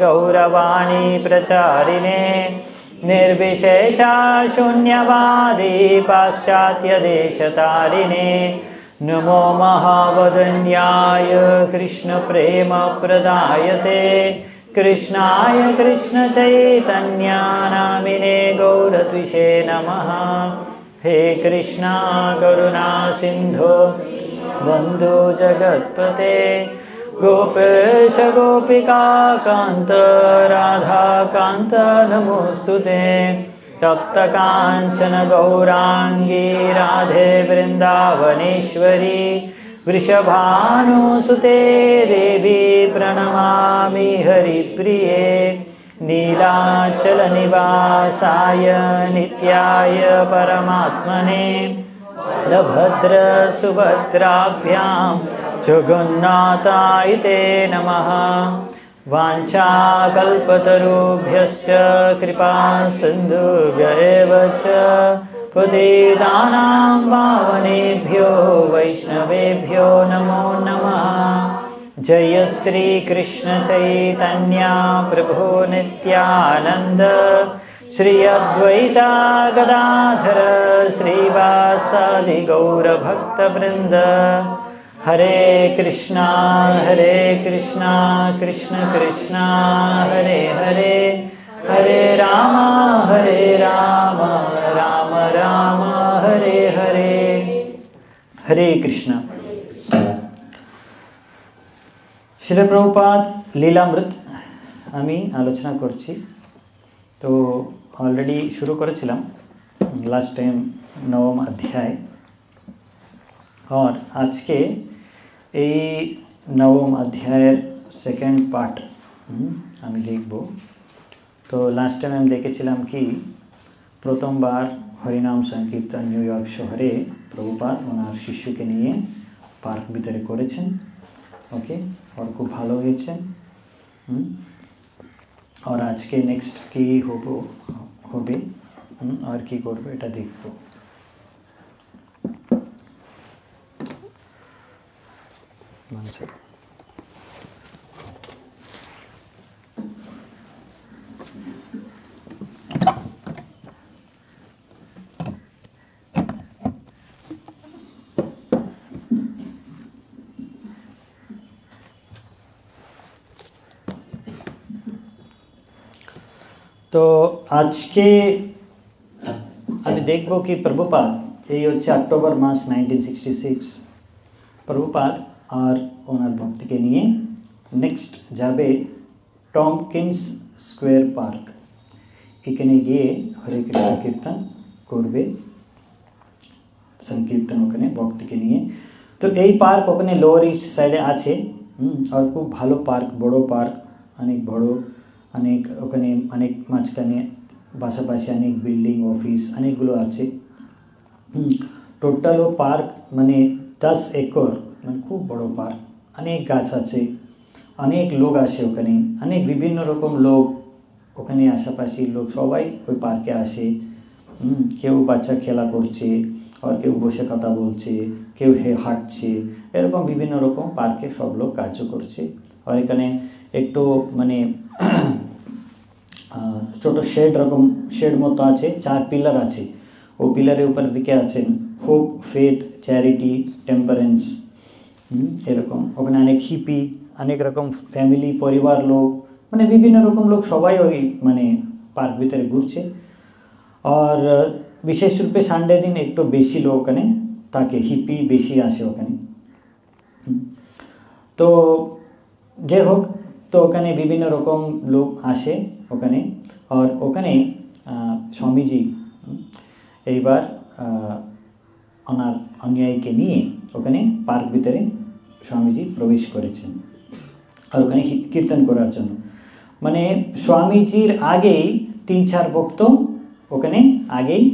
गौरवाणी प्रचारिणे निर्विशेषा शून्यवादी पाश्चात्यदेशतारिणे नमो महावदन्याय कृष्णप्रेमप्रदायते कृष्णाय कृष्णचैतन्यनामिने गौरत्विषे नमः। हे कृष्णा करुणा सिन्धो बन्धु जगत्पते गोपेश गोपिका कान्त राधा कान्त नमोस्तुते तप्त काञ्चन गौरांगी राधे वृन्दावनेश्वरी वृषभानुसुते देवी प्रणमामि हरिप्रिये नीलाचल निवासाय नित्याय परमात्मने बलभद्र सुभद्राभ्यां जगन्नाथाय ते नमः। वाञ्छाकल्पतरुभ्यश्च कृपा सिन्धुभ्य एव च पतितानां पावनेभ्यो वैष्णवेभ्यो नमो नमः। जय श्री कृष्ण चैतन्य प्रभु नित्यानंद श्री अद्वैता गदाधर श्रीवासादि गौर भक्तवृंद। हरे कृष्णा कृष्ण कृष्णा हरे हरे हरे राम राम राम हरे हरे। हरे कृष्णा। শিল প্রভুপাদ লীলামৃত আমি আলোচনা করছি। তো অলরেডি শুরু করেছিলাম লাস্ট টাইম নবম অধ্যায়, আর আজকে এই নবম অধ্যায়ের সেকেন্ড পার্ট আমি দেখব। তো লাস্ট টাইম আমি দেখেছিলাম কি প্রথমবার হরিনাম সংকীর্তন নিউ ইয়র্ক শহরে প্রভুপাদ ওনার শিষ্যকে নিয়ে পার্ক ভিতরে করেছেন। ওকে, और খুব ভালো হয়েছে। और আজকে নেক্সট কি হবে আর কি করব এটা দেখব। तो आज के আমি দেখব কি প্রভুপাদ এই হচ্ছে অক্টোবর মাস 1966 প্রভুপাদ আর ওনার ভক্তকে নিয়ে নেক্সট যাবে টমকিন্স স্কোয়ার পার্ক। এখানে গিয়ে হরে কৃষ্ণ কীর্তন করবে, সংকীর্তন ওখানে ভক্তকে নিয়ে। তো এই পার্ক ওখানে লোয়ার ইস্ট সাইডে আছে, আর খুব ভালো পার্ক, বড় পার্ক, অনেক বড়, অনেক ওখানে অনেক মাঝখানে পাশাপাশি অনেক বিল্ডিং অফিস অনেকগুলো আছে। টোটাল পার্ক মানে 10 একর, মানে খুব বড় পার্ক, অনেক গাছ আছে, অনেক লোক আসে ওখানে, অনেক বিভিন্ন রকম লোক ওখানে, আশেপাশি লোক সবাই ওই পার্কে আসে। কেউ বাচ্চা খেলা করছে, আর কেউ বসে কথা বলছে, কেউ হাঁটছে, এরকম বিভিন্ন রকম পার্কে সব লোক কাজও করছে। আর এখানে একটু মানে ছোট শেড মতো আছে, 4 পিলার আছে। ও পিলারের উপর দিকে আছেন হোপ, ফেথ, চ্যারিটি, টেম্পারেন্স, এরকম। ওখানে অনেক হিপি, অনেক রকম ফ্যামিলি, পরিবার লোক, মানে বিভিন্ন রকম লোক সবাই ওই মানে পার্ক ভিতরে ঘুরছে। আর বিশেষ রূপে সানডে দিন একটু বেশি লোক ওখানে থাকে, হিপি বেশি আসে ওখানে। তো যাই হোক, তো ওখানে বিভিন্ন রকম লোক আসে ওখানে। আর ওখানে স্বামীজি এইবার ওনার অনুযায়ীকে নিয়ে ওখানে পার্ক ভিতরে স্বামীজি প্রবেশ করেছেন, আর ওখানে কীর্তন করার জন্য। মানে স্বামীজির আগেই 3-4 ভক্ত ওখানে আগেই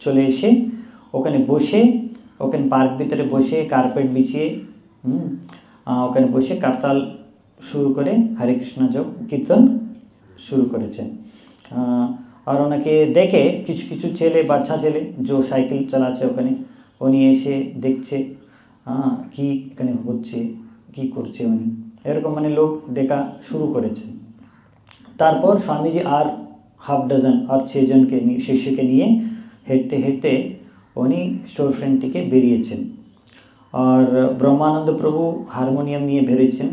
চলে এসে ওখানে বসে, ওখানে পার্ক ভিতরে বসে কার্পেট বিছিয়ে ওখানে বসে কারতাল শুরু করে হরে কৃষ্ণ জপ কীর্তন শুরু করেছেন। আর ওনাকে দেখে কিছু কিছু ছেলে, বাচ্চা ছেলে যে সাইকেল চালাচ্ছে ওখানে, উনি এসে দেখছে কি এখানে হচ্ছে, কি করছে উনি, এরকম মানে লোক দেখা শুরু করেছেন। তারপর স্বামীজি আর হাফ ডজন আর 6 জনকে শিষ্যকে নিয়ে হেঁটতে হেঁটতে উনি স্টোর ফ্রন্ট থেকে বেরিয়েছেন। আর ব্রহ্মানন্দ প্রভু হারমোনিয়াম নিয়ে বেরিয়েছেন,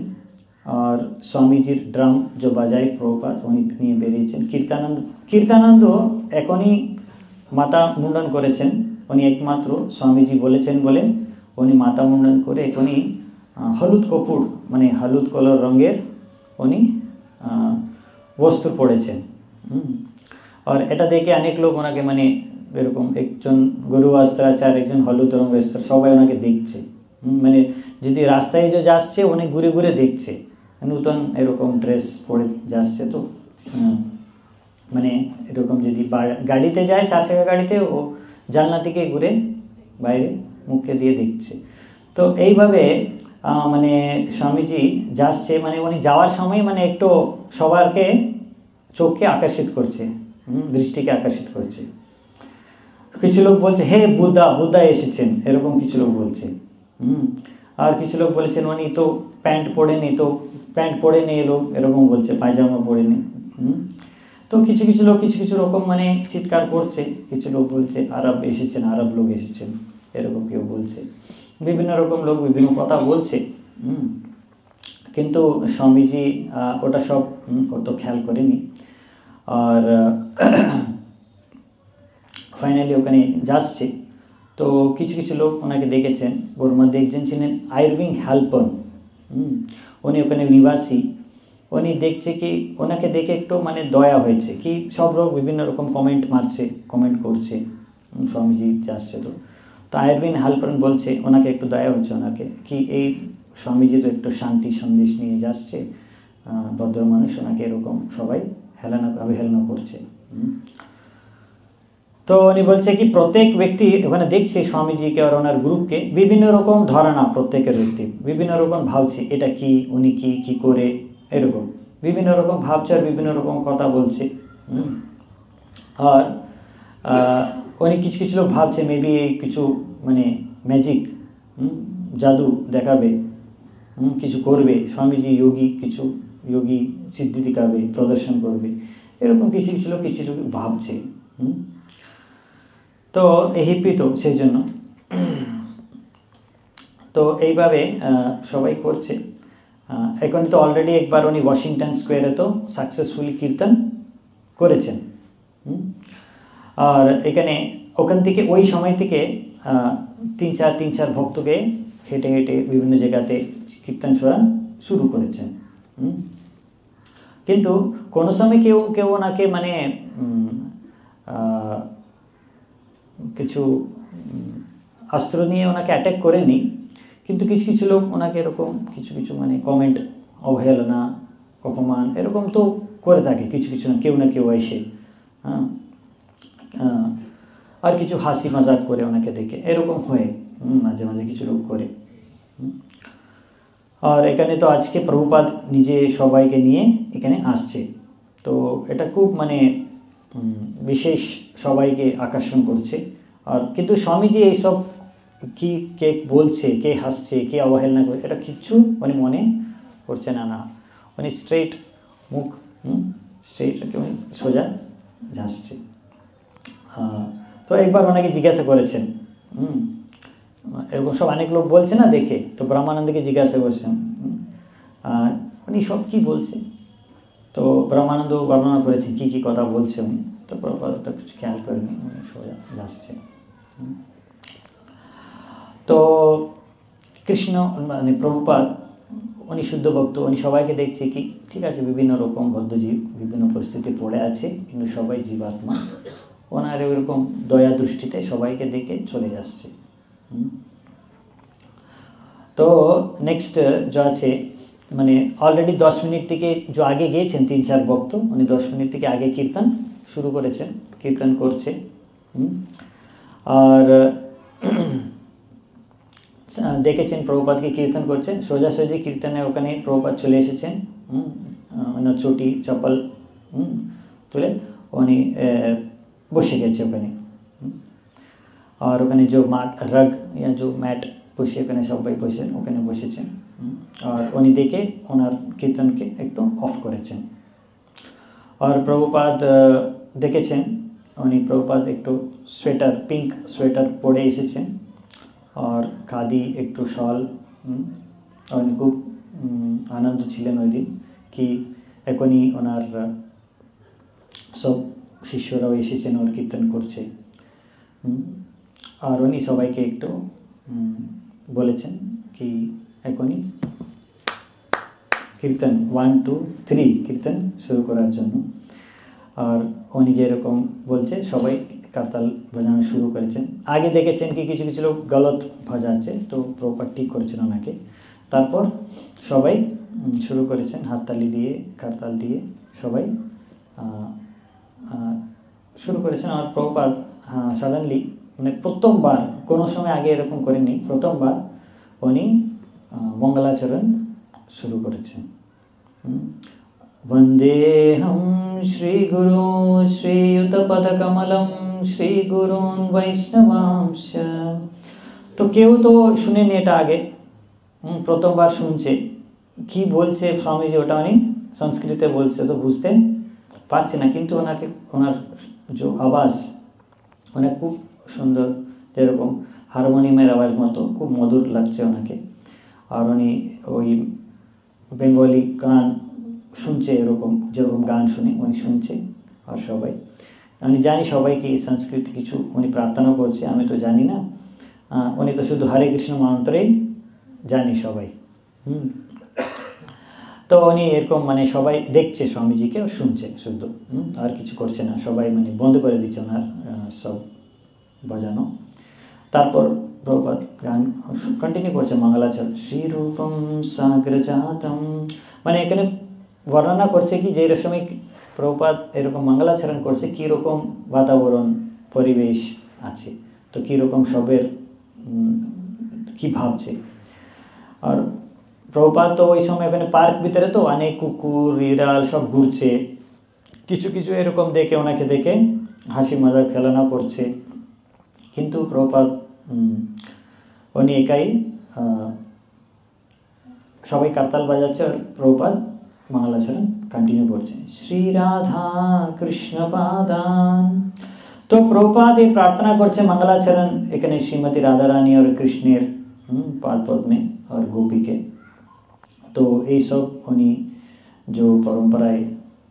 আর স্বামীজির ড্রাম যে বাজায় প্রভুপাদ উনি নিয়ে বেরিয়েছেন। কীর্তানন্দ এখনই মাথা মুন্ডন করেছেন, উনি একমাত্র স্বামীজি বলেছেন বলে উনি মাথা মুন্ডন করে এখনই হলুদ কাপড় মানে হলুদ কালার রঙের উনি বস্ত্র পড়েছেন। আর এটা দেখে অনেক লোক ওনাকে মানে এরকম একজন গুরু বস্ত্রাচার, একজন হলুদ রঙ বস্ত্র, সবাই ওনাকে দেখছে। মানে যদি রাস্তায় যে যাচ্ছে উনি ঘুরে ঘুরে দেখছে, নূতন এরকম ড্রেস পরে যাচ্ছে। তো মানে এরকম যদি গাড়িতে যায়, 4 চাকা গাড়িতে, ও জানলা থেকে ঘুরে বাইরে মুখে দিয়ে দেখছে। তো এইভাবে মানে স্বামীজি যাচ্ছে, মানে উনি যাওয়ার সময় মানে একটু সবারকে চোখকে আকর্ষিত করছে, দৃষ্টিকে আকর্ষিত করছে। কিছু লোক বলছে হে বুদ্ধা এসেছেন, এরকম কিছু লোক বলছে। আর কিছু লোক বলেছেন উনি তো প্যান্ট পরেনি এলো, এরকম বলছে, পায়জামা পরেনি। তো কিছু কিছু রকম মানে চিৎকার করছে। কিছু লোক বলছে আরব এসেছেন, আরব লোক এসেছেন, এরকম কেউ বলছে। বিভিন্ন রকম লোক বিভিন্ন কথা বলছে। কিন্তু স্বামীজি ওটা সব অত খেয়াল করেনি। আর ফাইনালি ওখানে যাচ্ছে। তো কিছু লোক ওনাকে দেখেছেন, ওর মধ্যে একজন ছিলেন আইরভিং হ্যালপন। উনি ওখানে নিবাসী। উনি দেখছে কি ওনাকে দেখে একটু মানে দয়া হয়েছে, কি সব লোক বিভিন্ন রকম কমেন্ট করছে স্বামীজি যাচ্ছে। তো আইরভিং হ্যালপন বলছে ওনাকে একটু দয়া হচ্ছে ওনাকে, কি এই স্বামীজি তো একটু শান্তি সন্দেশ নিয়ে যাচ্ছে, ভদ্র মানুষ, ওনাকে এরকম সবাই অবহেলনা করছে। তো উনি বলছে কি প্রত্যেক ব্যক্তি ওখানে দেখছে স্বামীজিকে আর ওনার গ্রুপকে, বিভিন্ন রকম ধারণা, প্রত্যেকের ব্যক্তি বিভিন্ন রকম ভাবছে, এটা কি, উনি কি করে, এরকম বিভিন্ন রকম ভাবছে আর বিভিন্ন রকম কথা বলছে। আর উনি কিছু লোক ভাবছে মেবি কিছু মানে ম্যাজিক, জাদু দেখাবে, কিছু করবে স্বামীজি, কিছু যোগী সিদ্ধি দেখাবে, প্রদর্শন করবে, এরকম কিছু লোক ভাবছে। তো হিপ্পিত সেই জন্য। তো এইভাবে সবাই করছে। এখন তো অলরেডি একবার উনি ওয়াশিংটন স্কোয়ারে তো সাকসেসফুলি কীর্তন করেছেন। আর ওখান থেকে ওই সময় থেকে 3-4 ভক্তকে হেঁটে হেঁটে বিভিন্ন জায়গাতে কীর্তন শোনা শুরু করেছেন। কিন্তু কোনো সময় কেউ ওনাকে মানে কিছু অস্ত্র নিয়ে ওনাকে অ্যাটাক করেনি, কিন্তু কিছু লোক ওনাকে এরকম কিছু মানে কমেন্ট, অবহেলনা, অপমান এরকম তো করে থাকে কিছু না কেউ এসে। আর কিছু হাসি মজাক করে ওনাকে দেখে, এরকম হয় মাঝে মাঝে কিছু লোক করে। আর এখানে তো আজকে প্রভুপাদ নিজে সবাইকে নিয়ে এখানে আসছে। তো এটা খুব মানে বিশেষ, সবাইকে আকর্ষণ করছে। আর কিন্তু স্বামীজি এইসব কে বলছে, কে হাসছে, কে অবহেলনা করে, এটা কিচ্ছু উনি মনে করছে না। উনি স্ট্রেট মুখ, স্ট্রেট উনি সোজা যাচ্ছে। তো একবার ওনাকে জিজ্ঞাসা করেছেন, এরকম সব অনেক লোক বলছে না দেখে, তো ব্রহ্মানন্দকে জিজ্ঞাসা করছেন উনি সব কি বলছে। তো ব্রহ্মানন্দ বর্ণনা করেছেন কি কথা বলছে উনি। তো প্রভুপাদটা কিছু খেয়াল করেনি, উনি সোজা যাচ্ছে। তো কৃষ্ণ মানে প্রভুপাদ উনি শুদ্ধ ভক্ত, উনি সবাইকে দেখছে কি ঠিক আছে, বিভিন্ন রকম বদ্ধজীব বিভিন্ন পরিস্থিতি পড়ে আছে, কিন্তু সবাই জীবাত্মা। ওনার এরকম দয়া দৃষ্টিতে সবাইকে দেখে চলে যাচ্ছে। তো নেক্সট যা আছে মানে অলরেডি 10 মিনিট থেকে যে আগে গিয়েছেন 3-4 ভক্ত, উনি 10 মিনিট থেকে আগে কীর্তন শুরু করেছেন, কীর্তন করছে। আর দেখেছেন প্রভুপাদকে কীর্তন করছেন, সোজাসুজি কীর্তনে ওখানে প্রভুপাদ চলে এসেছেন। ওনার চটি চপ্পল তুলে উনি বসে গেছে ওখানে। আর ওখানে যে ম্যাট বসে ওখানে সবাই ওখানে বসেছেন। আর উনি দেখে ওনার কীর্তনকে একটু অফ করেছেন। আর প্রভুপাদ দেখেছেন উনি প্রভুপাদ একটু সোয়েটার পিঙ্ক সোয়েটার পরে এসেছেন আর খাদি একটু শল উনি খুব আনন্দ ছিলেন ওই দিন কি এখনই ওনার সব শিষ্যরাও এসেছেন ওর কীর্তন করছে আর উনি সবাইকে একটু বলেছেন কি এখনই কীর্তন 1 2 3 কীর্তন শুরু করার জন্য আর উনি যেরকম বলছে সবাই কারতাল বাজানো শুরু করেছেন আগে দেখেছেন কি কিছু কিছু লোক গলত বাজাচ্ছে তো প্রপার ঠিক করেছেন ওনাকে তারপর সবাই শুরু করেছেন হাততালি দিয়ে কারতাল দিয়ে সবাই শুরু করেছেন আর প্রপাত সাডেনলি মানে প্রথমবার কোনো সময় আগে এরকম করেননি প্রথমবার উনি মঙ্গলাচরণ শুরু করেছেন বন্দেহম শ্রী গুরু শ্রীযুত পদকমলম শ্রী গুরুন বৈষ্ণবাংশ তো কেউ তো শুনেনি এটা আগে প্রথমবার শুনছে কি বলছে স্বামীজি ওটা উনি সংস্কৃতে বলছে তো বুঝতে পারছে না কিন্তু ওনাকে ওনার যে আওয়াজ অনেক খুব সুন্দর যেরকম হারমোনিয়ামের আওয়াজ মতো খুব মধুর লাগছে ওনাকে আর উনি ওই বেঙ্গলি গান শুনছে এরকম যেরকম গান শুনে উনি শুনছে আর সবাই আমি জানি সবাইকে সংস্কৃত কিছু উনি প্রার্থনা করছে আমি তো জানি না উনি তো শুধু হরে কৃষ্ণ মন্ত্রেই জানি সবাই তো উনি এরকম মানে সবাই দেখছে স্বামীজিকে শুনছে শুদ্ধ আর কিছু করছে না সবাই মানে বন্ধ করে দিচ্ছে ওনার সব বাজানো তারপর প্রভুপাদ গান কন্টিনিউ করছে মঙ্গলাচরণ শ্রীরূপম সাগ্রজাতম মানে এখানে বর্ণনা করছে কি যে সময় প্রভুপাদ এরকম মঙ্গলাচরণ করছে কীরকম বাতাবরণ পরিবেশ আছে তো কীরকম সবের কি ভাবছে আর প্রভুপাদ তো ওই সময় এখানে পার্ক ভিতরে তো অনেক কুকুর বিড়াল সব ঘুরছে কিছু কিছু এরকম দেখে ওনাকে দেখে হাসি মজা খেলানো করছে কিন্তু প্রভুপাদ উনি একাই সবাই কারতাল বাজাচ্ছে আর প্রভুপাদ মঙ্গলাচরণ কন্টিনিউ করছে শ্রী রাধা কৃষ্ণ পাদান তো প্রভুপাদ এই প্রার্থনা করছে মঙ্গলাচরণ এখানে শ্রীমতী রাধারানী আর কৃষ্ণের পাদ পদ্মে আর গোপীকে তো এই সব উনি যে পরম্পরায়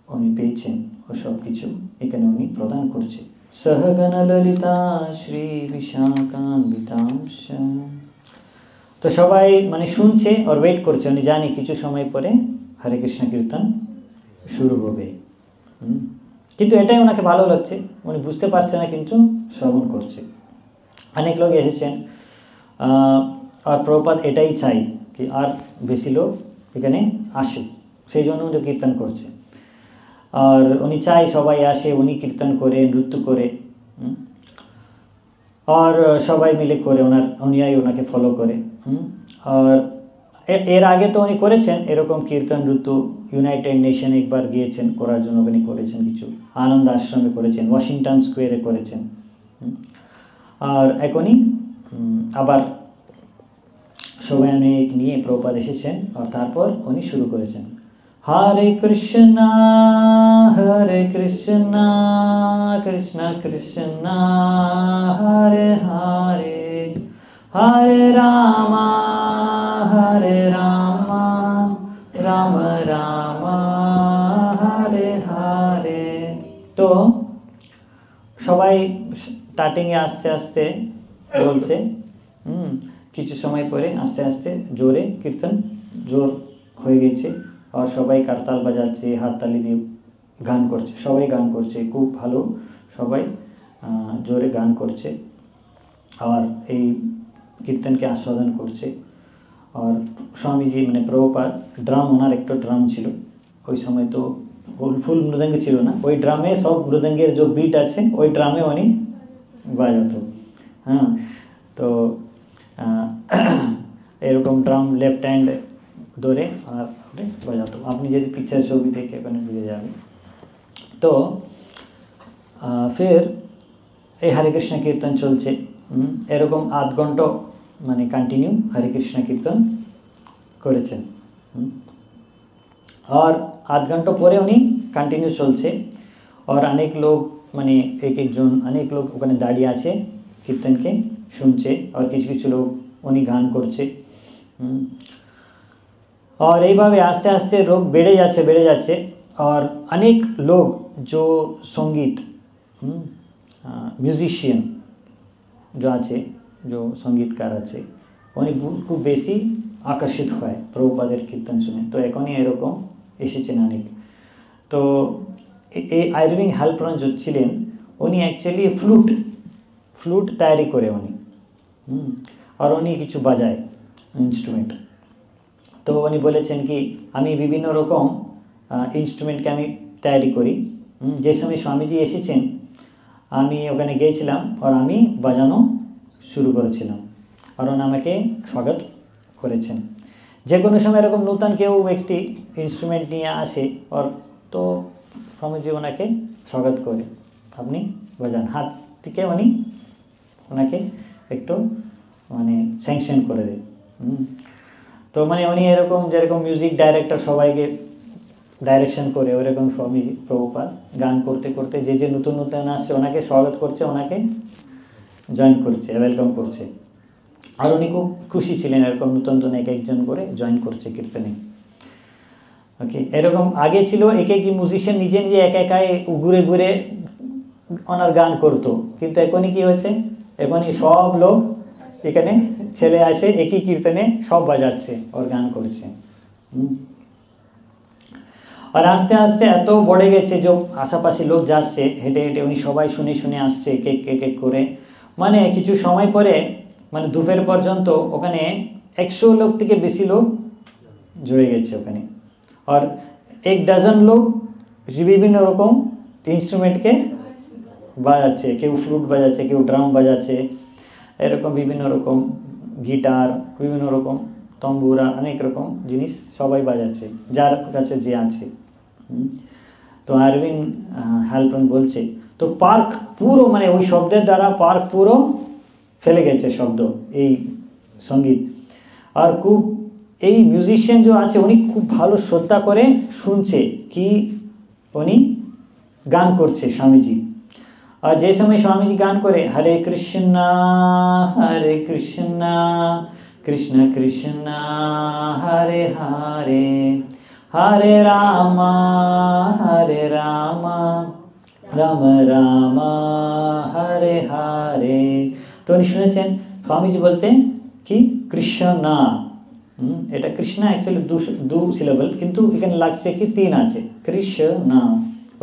উনি পেয়েছেন ও সব কিছু এখানে উনি প্রদান করছে সহগণ ললিতা শ্রী বিশাখান্বিতাংশ তো সবাই মানে শুনছে আর ওয়েট করছে উনি জানি কিছু সময় পরে হরে কৃষ্ণ কীর্তন শুরু হবে কিন্তু এটাই ওনাকে ভালো লাগছে উনি বুঝতে পারছে না কিন্তু শ্রবণ করছে অনেক লোক এসেছেন আর প্রভুপাদ এটাই চাই কি আর বেশি লোক এখানে আসে সেই জন্য উনি কীর্তন করছে আর উনি চাই সবাই আসে উনি কীর্তন করে নৃত্য করে আর সবাই মিলে করে উনিই ওনাকে ফলো করে আর এর আগে তো উনি করেছেন এরকম কীর্তন নৃত্য ইউনাইটেড নেশনে একবার গিয়েছেন করার জন্য উনি করেছেন কিছু আনন্দ আশ্রমে করেছেন ওয়াশিংটন স্কোয়ারে করেছেন আর এখনই আবার সবাই অনেক নিয়ে প্রভুপাদ এসেছেন আর তারপর উনি শুরু করেছেন হরে কৃষ্ণ কৃষ্ণ কৃষ্ণ হরে হরে হরে রাম রাম রাম হরে হরে তো সবাই স্টার্টিংয়ে আস্তে আস্তে বলছে কিছু সময় পরে আস্তে আস্তে জোরে কীর্তন জোর হয়ে গেছে আর সবাই কারতাল বাজাচ্ছে হাততালি দিয়ে গান করছে সবাই গান করছে খুব ভালো সবাই জোরে গান করছে আর এই কীর্তনকে আস্বাদন করছে আর স্বামীজি মানে প্রভুপাদ ড্রাম ওনার একটা ড্রাম ছিল ওই সময় তো ফুল মৃদঙ্গ ছিল না ওই ড্রামে সব মৃদঙ্গের যে বিট আছে ওই ড্রামে উনি বাজাতো তো এরকম ড্রাম লেফট হ্যান্ড ধরে আর বাজাতো আপনি যদি পিকচার ছবি দেখে ওখানে বুঝে যাবে তো ফের এই হরে কৃষ্ণ কীর্তন চলছে এরকম আধ ঘন্টা মানে কন্টিনিউ হরে কৃষ্ণ কীর্তন করেছেন আর আধ ঘন্টা পরে উনি কন্টিনিউ চলছে। আর অনেক লোক মানে এক একজন অনেক লোক ওখানে দাঁড়িয়ে আছে কীর্তনকে শুনছে, আর কিছু কিছু লোক উনি গান করছে। और এইভাবে আস্তে আস্তে লোক বেড়ে যাচ্ছে। और अनेक लोग जो संगीत म्यूजिशियन जो আছে, जो संगीतकार আছে, উনি খুব বেশি আকর্ষিত হয় প্রভুপাদের কীর্তন শুনে। তো এখনই এরকম এসেছেন অনেক। তো এই আইরিং হেলপ্রন যে ছিলেন উনি অ্যাকচুয়ালি ফ্লুট তৈরি করে উনি, আর উনি কিছু বাজায় ইনস্ট্রুমেন্ট। তো উনি বলেছেন কি আমি বিভিন্ন রকম ইনস্ট্রুমেন্টকে আমি তৈরি করি। যে সময় স্বামীজি এসেছেন আমি ওখানে গিয়েছিলাম আর আমি বাজানো শুরু করেছিলাম, আর উনি আমাকে স্বাগত করেছেন। যে কোনো সময় এরকম নতুন কেউ ব্যক্তি ইনস্ট্রুমেন্ট নিয়ে আসে আর তো স্বামীজি ওনাকে স্বাগত করে, আপনি বাজান, হাত থেকে উনি ওনাকে একটু মানে স্যাংশন করে দেয়। তো মানে উনি এরকম যেরকম মিউজিক ডাইরেক্টর সবাইকে ডাইরেকশন করে ওরকম স্বামীজি প্রভুপাদ গান করতে করতে যে নতুন নতুন আসছে ওনাকে স্বাগত করছে, ওনাকে জয়েন করছে, ওয়েলকাম করছে। আর উনি খুব খুশি ছিলেন এরকম নতুন নতুন এক একজন করে জয়েন করছে কীর্তনে। ওকে, এরকম আগে ছিল এক এক মিউজিশিয়ান নিজে নিজে একাই ঘুরে ঘুরে ওনার গান করতো, কিন্তু এখনই কি হয়েছে, এখনই সব লোক এখানে ছেলে আসে একই কীর্তনে সব বাজাচ্ছে ওর গান করছে। আর আস্তে আস্তে এত বড়ে গেছে যে আশেপাশে লোক যাচ্ছে হেঁটে হেঁটে, উনি সবাই শুনে শুনে আসছে এক এক করে। মানে কিছু সময় পরে মানে দুপুর পর্যন্ত ওখানে 100 লোক থেকে বেশি লোক জুড়ে গেছে ওখানে। আর 1 ডজন লোক বিভিন্ন রকম ইনস্ট্রুমেন্টকে বাজাচ্ছে, কেউ ফ্লুট বাজাচ্ছে, কেউ ড্রাম বাজাচ্ছে, এরকম বিভিন্ন রকম গিটার, বিভিন্ন রকম তম্বুরা, অনেক রকম জিনিস সবাই বাজাচ্ছে যার কাছে যে আছে। তো আরভিন হেলপ্রন বলছে তো পার্ক পুরো মানে ওই শব্দের দ্বারা পার্ক পুরো ফেলে গেছে শব্দ এই সঙ্গীত। আর খুব এই মিউজিশিয়ান যে আছে উনি খুব ভালো শ্রদ্ধা করে শুনছে কি উনি গান করছে স্বামীজি। আর যে সময় স্বামীজি গান করে হরে কৃষ্ণ কৃষ্ণ কৃষ্ণ হরে হরে হরে রাম রাম রাম হরে হরে, তো উনি শুনেছেন স্বামীজি বলতে কি কৃষ্ণ, এটা কৃষ্ণ অ্যাকচুয়ালি দু সিলেবল, কিন্তু এখানে লাগছে কি 3 আছে কৃষ্ণ।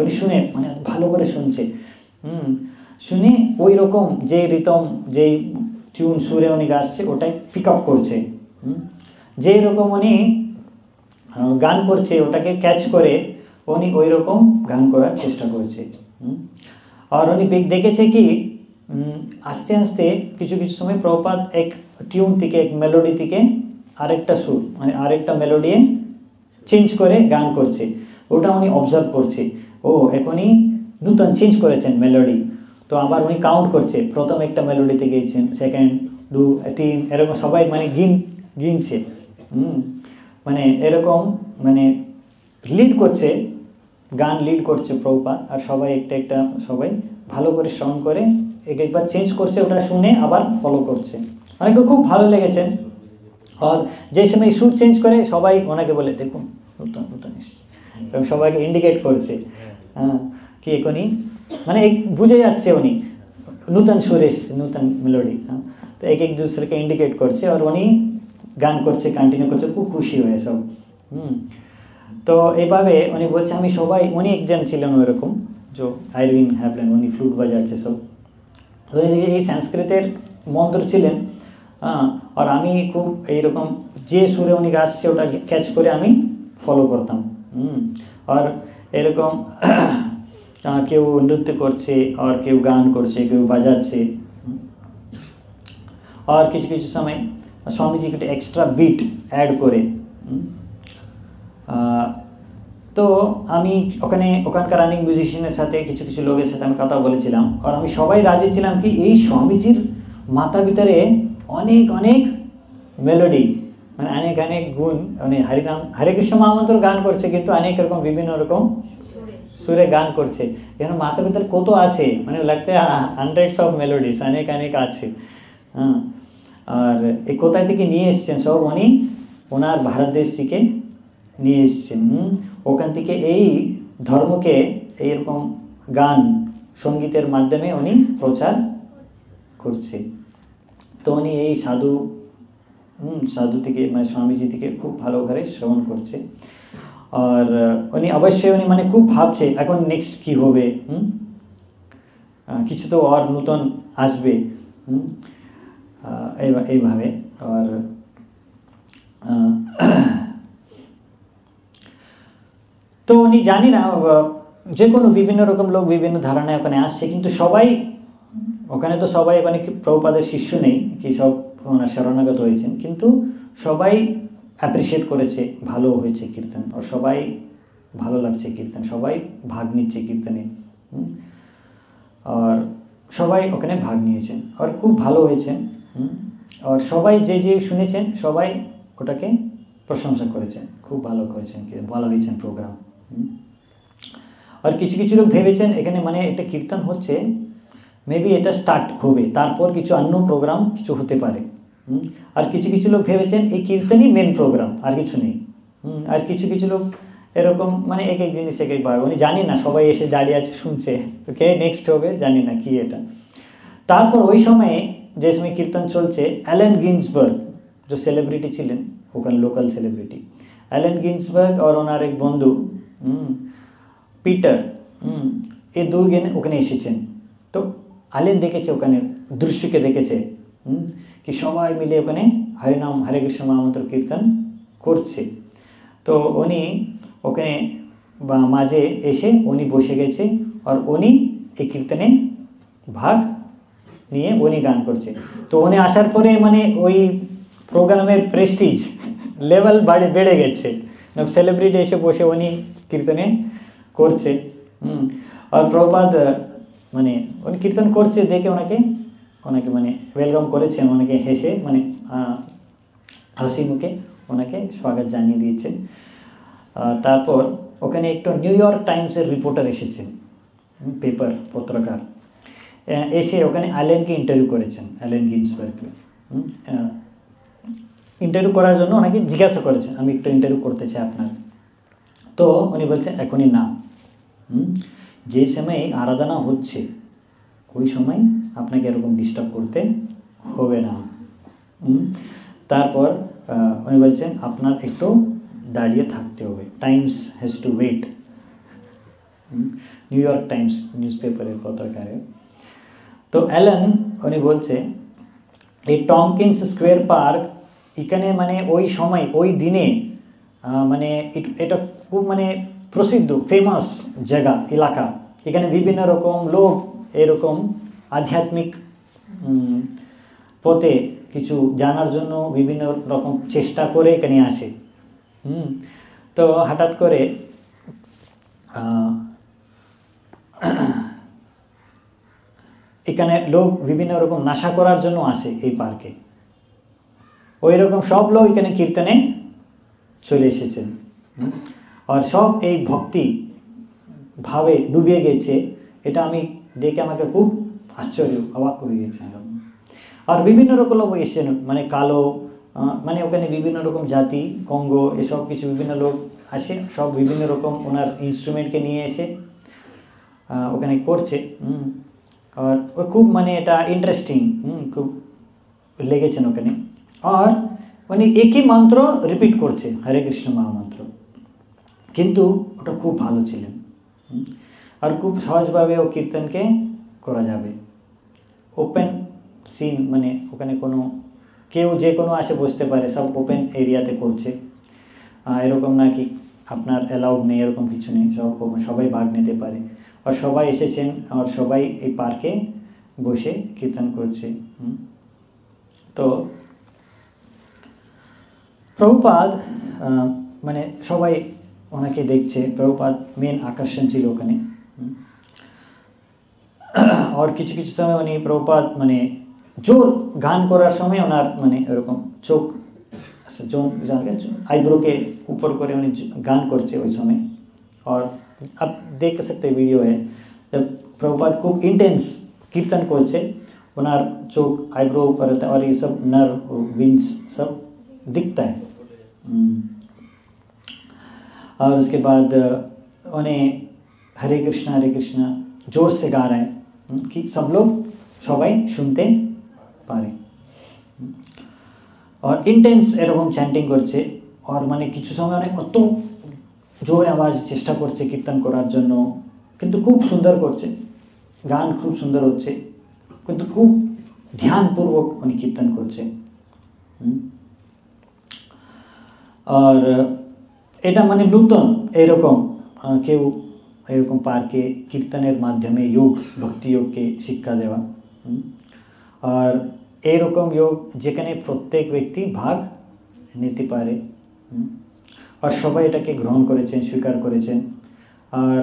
উনি শুনে মানে ভালো করে শুনছে, শুনে ওই রকম যে রিতম যেই টিউন সুরে উনি গাচ্ছে ওটাই পিক আপ করছে। যেই রকম উনি গান করছে ওটাকে ক্যাচ করে উনি ওই রকম গান করার চেষ্টা করছে। আর উনি দেখেছে কি আস্তে আস্তে কিছু কিছু সময় প্রভুপাদ এক টিউন থেকে এক মেলোডি থেকে আরেকটা সুর মানে আরেকটা মেলোডি চেঞ্জ করে গান করছে, ওটা উনি অবজার্ভ করছে। ও এখনই নতুন চেঞ্জ করেছেন মেলোডি, তো আবার উনি কাউন্ট করছে, প্রথম একটা মেলোডিতে গিয়েছেন, সেকেন্ড 2 3 এরকম সবাই মানে গিনছে। মানে এরকম মানে লিড করছে, গান লিড করছে প্রভুপাদ, আর সবাই একটা সবাই ভালো করে শ্রবণ করে একবার চেঞ্জ করছে, ওটা শুনে আবার ফলো করছে। অনেকে খুব ভালো লেগেছে। আর যে সময় সুর চেঞ্জ করে সবাই ওনাকে বলে দেখুন নতুন নতুন এবং সবাইকে ইন্ডিকেট করছে কি এখনই মানে বুঝে যাচ্ছে উনি নতুন সুর এসেছে, নতুন মেলোডি। তো এক দুসরেকে ইন্ডিকেট করছে আর উনি গান করছে, কন্টিনিউ করছে, খুব খুশি হয়ে সব। তো এইভাবে উনি বলছে আমি সবাই, উনি একজন ছিলেন ওইরকম যে আইরিন হেলপ্রন, উনি ফ্লুট বাজাচ্ছে সব। তো এই সংস্কৃতের মন্ত্র ছিলেন। আর আমি খুব এইরকম যে সুরে উনি গাচ্ছে ওটা ক্যাচ করে আমি ফলো করতাম। আর এরকম কেউ নৃত্য করছে আর কেউ গান করছে, কেউ বাজাচ্ছে। আর কিছু কিছু সময় স্বামীজি একটা এক্সট্রা বিট অ্যাড করে। তো আমি ওখানকার অনেক মিউজিশিয়ানের সাথে কিছু কিছু লোকের সাথে আমি কথা বলেছিলাম, আর আমি সবাই রাজি ছিলাম কি এই স্বামীজির মাথার ভিতরে অনেক অনেক মেলোডি মানে অনেক অনেক গুণ, মানে হরিনাম হরে কৃষ্ণ মহামন্ত্র গান করছে, কিন্তু অনেক রকম বিভিন্ন রকম সুরে গান করছে। যেন মাতা পিতার কত আছে, মানে লাগতে হান্ড্রেডস অফ মেলোডিস, অনেক অনেক আছে। হ্যাঁ, আর এই কোথায় থেকে নিয়ে এসছেন সব উনি ওনার ভারত দেশ থেকে নিয়ে এসছেন। ওখান থেকে এই ধর্মকে এইরকম গান সঙ্গীতের মাধ্যমে উনি প্রচার করছে। তো উনি এই সাধু থেকে মানে স্বামীজি থেকে খুব ভালো করে শ্রবণ করছে। আর উনি অবশ্যই উনি মানে খুব ভাবছে এখন নেক্সট কি হবে, কিছু তো আর নতুন আসবে, এইভাবে। আর তো উনি জানি না, যে কোনো বিভিন্ন রকম লোক বিভিন্ন ধারণায় ওখানে আসছে, কিন্তু সবাই ওখানে তো সবাই ওখানে প্রভুপাদের শিষ্য নেই কি, সব ওনার শরণাগত হয়েছেন, কিন্তু সবাই অ্যাপ্রিসিয়েট করেছে, ভালো হয়েছে কীর্তন, আর সবাই ভালো লাগছে কীর্তন, সবাই ভাগ নিচ্ছে কীর্তনে। আর সবাই ওখানে ভাগ নিয়েছেন আর খুব ভালো হয়েছে। আর সবাই যে যে শুনেছেন সবাই ওটাকে প্রশংসা করেছেন, খুব ভালো করেছেন, ভালো হয়েছেন প্রোগ্রাম। আর কিছু কিছু লোক ভেবেছেন এখানে মানে একটা কীর্তন হচ্ছে, মেবি এটা স্টার্ট হবে, তারপর কিছু অন্য প্রোগ্রাম কিছু হতে পারে। আর কিছু কিছু লোক ভেবেছেন এই কীর্তনই মেন প্রোগ্রাম, আর কিছু নেই। আর কিছু কিছু লোক এরকম মানে এক এক জিনিস এক একবার, উনি জানি না, সবাই এসে দাঁড়িয়ে আছে শুনছে, তো কে নেক্সট হবে জানি না কি এটা। তারপর ওই সময়ে যে সময় কীর্তন চলছে, অ্যালেন গিন্সবার্গ যে সেলিব্রিটি ছিলেন ওখানে, লোকাল সেলিব্রিটি অ্যালেন গিন্সবার্গ আর ওনার এক বন্ধু পিটার, এই দুজন ওখানে এসেছেন। তো অ্যালেন দেখেছে ওখানে দৃশ্যকে দেখেছে কি সবাই মিলে ওখানে হরিনাম হরে কৃষ্ণ মহামন্ত্র কীর্তন করছে। তো উনি ওখানে মাঝে এসে উনি বসে গেছে, আর উনি এই কীর্তনে ভাগ নিয়ে উনি গান করছে। তো উনি আসার পরে মানে ওই প্রোগ্রামের প্রেস্টিজ লেভেল বেড়ে গেছে, সেলিব্রিটি এসে বসে উনি কীর্তনে করছে। আর প্রভুপাদ মানে উনি কীর্তন করছে দেখে ওনাকে মানে ওয়েলকাম করেছেন, ওনাকে হেসে মানে হাসি মুখে ওনাকে স্বাগত জানিয়ে দিয়েছেন। তারপর ওখানে একটু নিউ ইয়র্ক টাইমসের রিপোর্টার এসেছেন, পেপার পত্রকার এসে ওখানে অ্যালেনকে ইন্টারভিউ করেছেন, অ্যালেন গিন্সবার্গকে ইন্টারভিউ করার জন্য ওনাকে জিজ্ঞাসা করেছেন আমি একটু ইন্টারভিউ করতে চাই আপনার। তো উনি বলছেন এখনই না, যে সময় আরাধনা হচ্ছে ওই সময় আপনাকে এরকম ডিস্টার্ব করতে হবে না। তারপর উনি বলছেন আপনার একটু দাঁড়িয়ে থাকতে হবে, times has to wait, New York Times news পেপারের পত্রকারে। তো অ্যালেন উনি বলছে এই টমকিন্স স্কোয়ার পার্ক এখানে মানে ওই সময় ওই দিনে মানে এটা খুব মানে প্রসিদ্ধ ফেমাস জায়গা এলাকা, এখানে বিভিন্ন রকম লোক এরকম আধ্যাত্মিক পথে কিছু জানার জন্য বিভিন্ন রকম চেষ্টা করে এখানে আসে। তো হঠাৎ করে এখানে লোক বিভিন্ন রকম নেশা করার জন্য আসে এই পার্কে, ওই রকম সব লোক এখানে কীর্তনে চলে এসেছেন, আর সব এই ভক্তি ভাবে ডুবে গেছে। এটা আমি দেখে আমাকে খুব আশ্চর্য অবাক হয়ে গেছে। আর বিভিন্ন রকম লোক এসেছেন, মানে কালো মানে ওখানে বিভিন্ন রকম জাতি কঙ্গো এসব কিছু বিভিন্ন লোক আসে, সব বিভিন্ন রকম ওনার ইনস্ট্রুমেন্টকে নিয়ে এসে ওখানে করছে। আর খুব মানে এটা ইন্টারেস্টিং, খুব লেগেছেন ওখানে। আর মানে একই মন্ত্র রিপিট করছে হরে কৃষ্ণ মহামন্ত্র, কিন্তু ওটা খুব ভালো ছিলেন। আর খুব সহজভাবে ও কীর্তনকে করা যাবে, ওপেন সিন, মানে ওখানে কোনো কেউ যে কোনো আসে বসতে পারে, সব ওপেন এরিয়াতে করছে, এরকম না কি আপনার অ্যালাউড নেই এরকম কিছু নেই, সবাই ভাগ নিতে পারে। আর সবাই এসেছেন আর সবাই এই পার্কে বসে কীর্তন করছে। তো প্রভুপাদ মানে সবাই ওনাকে দেখছে, প্রভুপাদ মেন আকর্ষণ ছিল ওখানে। আর কিছু কিছু সময় উনি প্রভুপাদ মানে জোর গান করার সময় ওনার মানে এরকম চোখ जो आईब्रो के ऊपर करे उन्हें गान करছে ওই সময়। और आप देख सकते वीडियो है जब प्रभुपाद खूब इंटेंस कीर्तन করছে ওনার চোখ आईब्रो ऊपर होता है और ये सब नर्व विंग्स सब दिखता है। और उसके बाद उन्हें हरे कृष्णा जोर से गा रहे हैं कि सब लोग সবাই শুনতে পারে। और इंटेंस এরকম চ্যান্টিং করছে और মানে কিছু সময় অনেক কত জোরে আওয়াজ চেষ্টা করছে কীর্তন করার জন্য, কিন্তু খুব সুন্দর করছে, গান খুব সুন্দর হচ্ছে, কিন্তু খুব ধ্যানপূর্বক উনি কীর্তন করছে। আর এটা মানে নতুন এরকম কেউ এরকম পার্কে কীর্তনের মাধ্যমে যোগ ভক্তি যোগকে শিক্ষা দেওয়া। আর এরকম যোগ যেখানে প্রত্যেক ব্যক্তি ভাগ নিতে পারে আর সবাই এটাকে গ্রহণ করেছেন, স্বীকার করেছেন। আর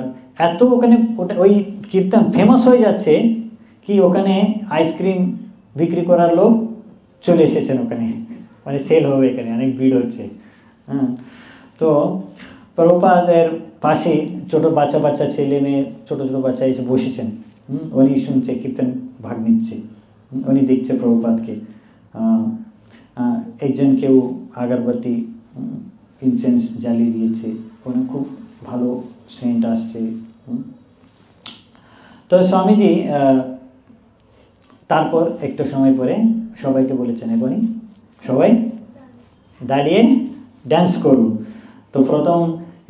এত ওখানে ওটা ওই কীর্তন ফেমাস হয়ে যাচ্ছে কি ওখানে আইসক্রিম বিক্রি করার লোক চলে এসেছেন ওখানে, মানে সেল হবে, এখানে অনেক ভিড় হচ্ছে। হ্যাঁ, তো প্রভুপাদের পাশে ছোটো বাচ্চা ছেলে মেয়ে ছোটো বাচ্চা এসে বসেছেন, উনি শুনছে কীর্তন ভাগ নিচ্ছে, উনি দেখছে প্রভুপাদকে। একজন কেউ আগরবাতি ইনসেন্স জ্বালিয়ে দিয়েছে, উনি খুব ভালো সেন্ট আসছে। তো স্বামীজি তারপর একটু সময় পরে সবাইকে বলেছেন এখনই সবাই দাঁড়িয়ে ড্যান্স করুন। তো প্রথম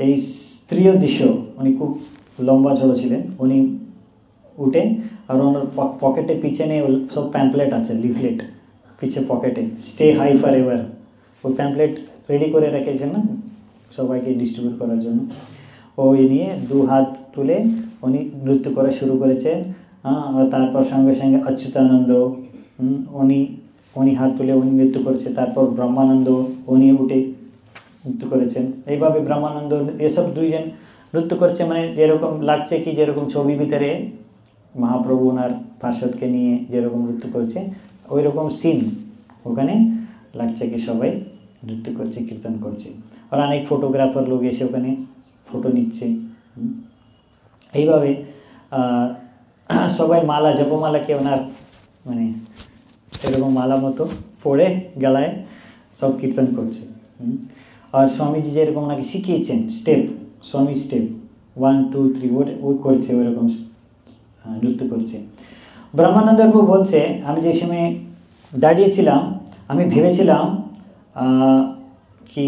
এই স্ত্রীয় দৃশ্য, উনি খুব লম্বা ঝড়ো ছিলেন, উনি উঠে আর ওনার পকেটে পিছনে সব প্যাম্পলেট আছে, লিফলেট পিছে পকেটে, স্টে হাই ফর এভার, ওই প্যাম্পলেট রেডি করে রেখেছেন না সবাইকে ডিস্ট্রিবিউট করার জন্য। ওই নিয়ে দু হাত তুলে উনি নৃত্য করা শুরু করেছেন। আর তারপর সঙ্গে সঙ্গে অচ্যুতানন্দ উনি হাত তুলে উনি নৃত্য করেছে। তারপর ব্রহ্মানন্দ উনি উঠে নৃত্য করেছেন। এইভাবে ব্রহ্মানন্দ এসব দুইজন নৃত্য করছে, মানে যেরকম লাগছে কি যেরকম ছবি ভিতরে মহাপ্রভু ওনার পার্শ্বদকে নিয়ে যেরকম নৃত্য করছে ওই রকম সিন ওখানে লাগছে কি সবাই নৃত্য করছে, কীর্তন করছে। আর অনেক ফটোগ্রাফার লোক এসে ওখানে ফটো নিচ্ছে। এইভাবে সবাই মালা জপমালাকে ওনার মানে এরকম মালা মতো পড়ে গলায় সব কীর্তন করছে। আর স্বামীজি যেরকম ওনাকে শিখিয়েছেন স্টেপ, স্বামী স্টেপ 1 2 3 ও করছে, ওইরকম নৃত্য করছে। ব্রহ্মানন্দ প্রভু বলছে, আমি যে সময় দাঁড়িয়েছিলাম আমি ভেবেছিলাম কি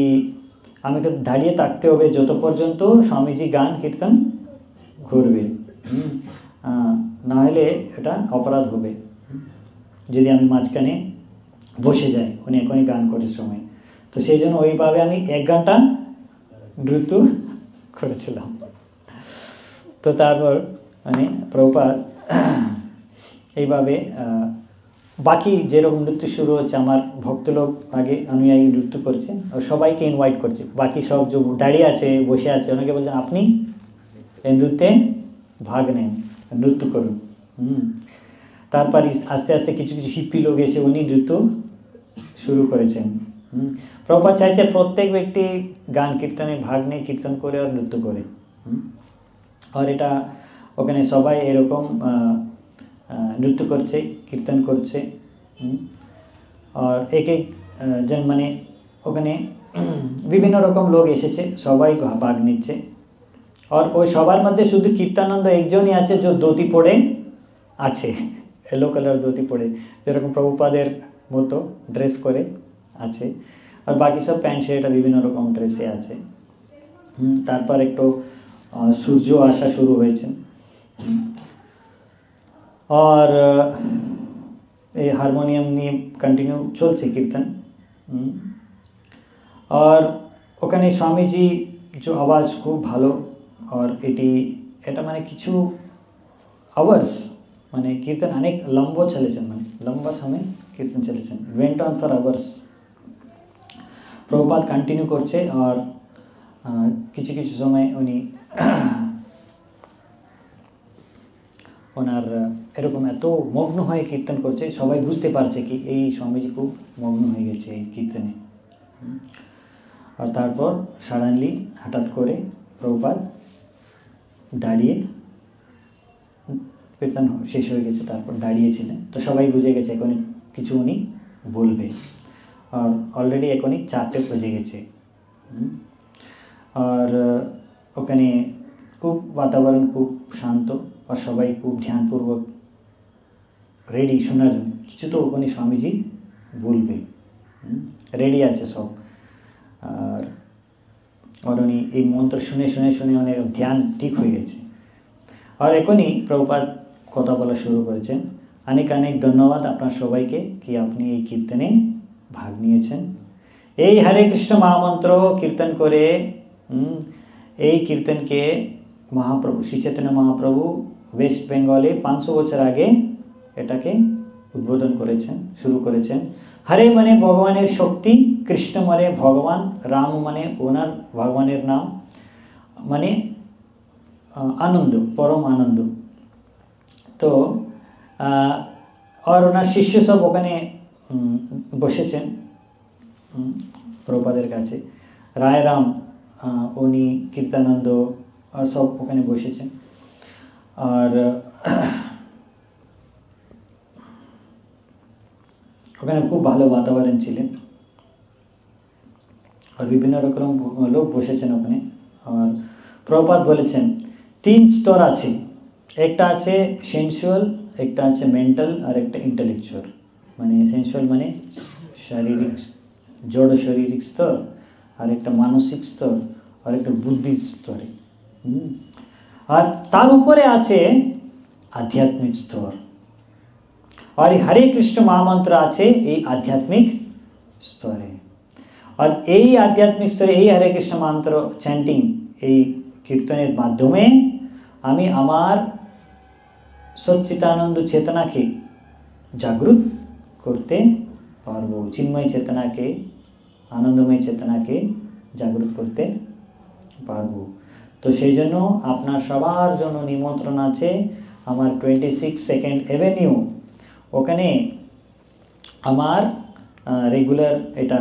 আমাকে দাঁড়িয়ে থাকতে হবে যত পর্যন্ত স্বামীজি গান কীর্তন করবে, না হলে এটা অপরাধ হবে যদি আমি মাঝখানে বসে যাই উনি এখনই গান করার সময়। তো সেই জন্য ওইভাবে আমি 1 ঘন্টা নৃত্য করেছিলাম। তো তারপর মানে প্রভুপাদ এইভাবে বাকি যেরকম নৃত্য শুরু হচ্ছে, আমার ভক্ত লোক আগে অনুযায়ী নৃত্য করছে আর সবাইকে ইনভাইট করছে, বাকি সব যে দাঁড়িয়ে আছে বসে আছে ওনাকে বলছেন আপনি এই নৃত্যে ভাগ নেন, নৃত্য করুন। তারপর আস্তে আস্তে কিছু হিপ্পি লোক এসে উনি নৃত্য শুরু করেছেন। প্রভুপাদ চাইছে প্রত্যেক ব্যক্তি গান কীর্তনে ভাগ নিয়ে কীর্তন করে আর নৃত্য করে। আর এটা ওখানে সবাই এরকম নৃত্য করছে, কীর্তন করছে। আর এক জন মানে ওখানে বিভিন্ন রকম লোক এসেছে, সবাই ভাগ নিচ্ছে। আর ওই সবার মধ্যে শুধু কীর্তনানন্দ একজনই আছে যে ধুতি পরে আছে, येलो কালার ধুতি পরে যেরকম প্রভুপাদের মতো ড্রেস করে আছে। আর বাকি সব প্যান্ট শার্ট আর বিভিন্ন রকম ড্রেসে আছে। তারপর একটু সূর্য আসা শুরু হয়েছে আর এই হারমোনিয়াম নিয়ে কন্টিনিউ চলছে কীর্তন। আর ওখানে স্বামীজি যে আওয়াজ খুব ভালো, আর এটা মানে কিছু আওয়ার্স মানে কীর্তন অনেক লম্বা চলেছেন, মানে লম্বা সময় কীর্তন চলেছেন, went on for hours. Prabhupada continue করছে আর কিছু কিছু সময় উনি ওনার এরকম এত মগ্ন হয়ে কীর্তন করছে, সবাই বুঝতে পারছে কি এই স্বামীজি খুব মগ্ন হয়ে গেছে এই কীর্তনে। আর তারপর সাডেনলি হঠাৎ করে প্রভুপাদ দাঁড়িয়ে, কীর্তন শেষ হয়ে গেছে, তারপর দাঁড়িয়েছিলেন। তো সবাই বুঝে গেছে এখন কিছু উনি বলবে। আর অলরেডি এখনই 4টে বেজে গেছে। আর ওখানে খুব বাতাবরণ খুব শান্ত, আর সবাই খুব ধ্যানপূর্বক রেডি শোনার জন্য, কিছু তো ওখানে স্বামীজি বলবে, রেডি আছে সব। আর উনি এই মন্ত্র শুনে শুনে শুনে অনেক ধ্যান ঠিক হয়ে গেছে। আর এখনই প্রভুপাদ কথা বলা শুরু করেছেন। অনেক অনেক ধন্যবাদ আপনার সবাইকে কি আপনি এই কীর্তনে ভাগ নিয়েছেন। এই হরে কৃষ্ণ মহামন্ত্র কীর্তন করে এই কীর্তনকে মহাপ্রভু শ্রী চৈতন্য মহাপ্রভু ওয়েস্ট বেঙ্গলে 500 বছর আগে এটাকে উদ্বোধন করেছেন, শুরু করেছেন। হরে মানে ভগবানের শক্তি, কৃষ্ণ মানে ভগবান, রাম মানে ওনার ভগবানের নাম, মানে আনন্দ, পরম আনন্দ। তো আর ওনার শিষ্য সব ওখানে বসেছেন প্রভুপাদের কাছে। রায়রাম, উনি কীর্তানন্দ সব ওখানে বসেছেন। আর ওখানে খুব ভালো বাতাবরণ ছিলেন, আর বিভিন্ন রকম লোক বসেছেন ওখানে। আর প্রভুপাদ বলেছেন 3 স্তর আছে, একটা আছে সেন্সুয়াল, একটা আছে মেন্টাল, আর একটা ইন্টেলেকচুয়াল। মানে সেন্সুয়াল মানে শারীরিক, জড় শারীরিক স্তর, আর একটা মানসিক স্তর, আর একটা বুদ্ধির স্তরে। আর তার উপরে আছে আধ্যাত্মিক স্তর। আর এই হরে কৃষ্ণ মহামন্ত্র আছে এই আধ্যাত্মিক স্তরে। আর এই আধ্যাত্মিক স্তরে এই হরে কৃষ্ণ মন্ত্র চ্যান্টিং, এই কীর্তনের মাধ্যমে আমি আমার সচ্চিদানন্দ চেতনাকে জাগরুক করতে পারবো, চিন্ময় চেতনাকে, আনন্দময় চেতনাকে জাগরুক করতে পারবো। তো সেই জন্য আপনার সবার জন্য নিমন্ত্রণ আছে আমার 26 সেকেন্ড অ্যাভিনিউ, ওখানে আমার রেগুলার এটা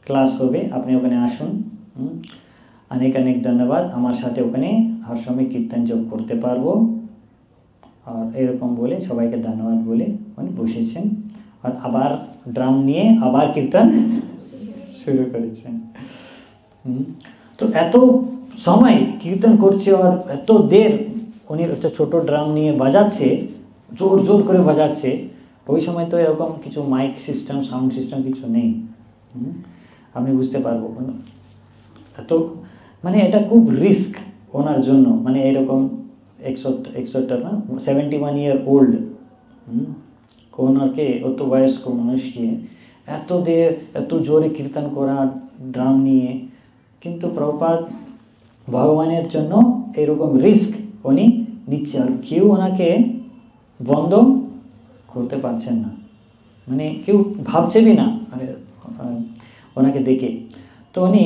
ক্লাস হবে, আপনি ওখানে আসুন। অনেক অনেক ধন্যবাদ। আমার সাথে ওখানে হর সময় কীর্তন যোগ করতে পারবো। আর এরকম বলে সবাইকে ধন্যবাদ বলে উনি বসেছেন। আর আবার ড্রাম নিয়ে আবার কীর্তন শুরু করেছেন। তো এত সময় কীর্তন করছে, আর এত দের উনি একটা ছোটো ড্রাম নিয়ে বাজাচ্ছে, জোর জোর করে বাজাচ্ছে। ওই সময় তো এরকম কিছু মাইক সিস্টেম, সাউন্ড সিস্টেম কিছু নেই। আপনি বুঝতে পারবো এত, মানে এটা খুব রিস্ক ওনার জন্য। মানে এরকম 71 ইয়ার ওল্ড ওনাকে, অত বয়স্ক মানুষকে এত জোরে কীর্তন করা ড্রাম নিয়ে। কিন্তু প্রভুপাদ ভগবানের জন্য এরকম রিস্ক উনি নিচ্ছে, আর কেউ ওনাকে বন্ধ করতে পারছেন না, মানে কেউ ভাবছেবি না ওনাকে দেখে। তো উনি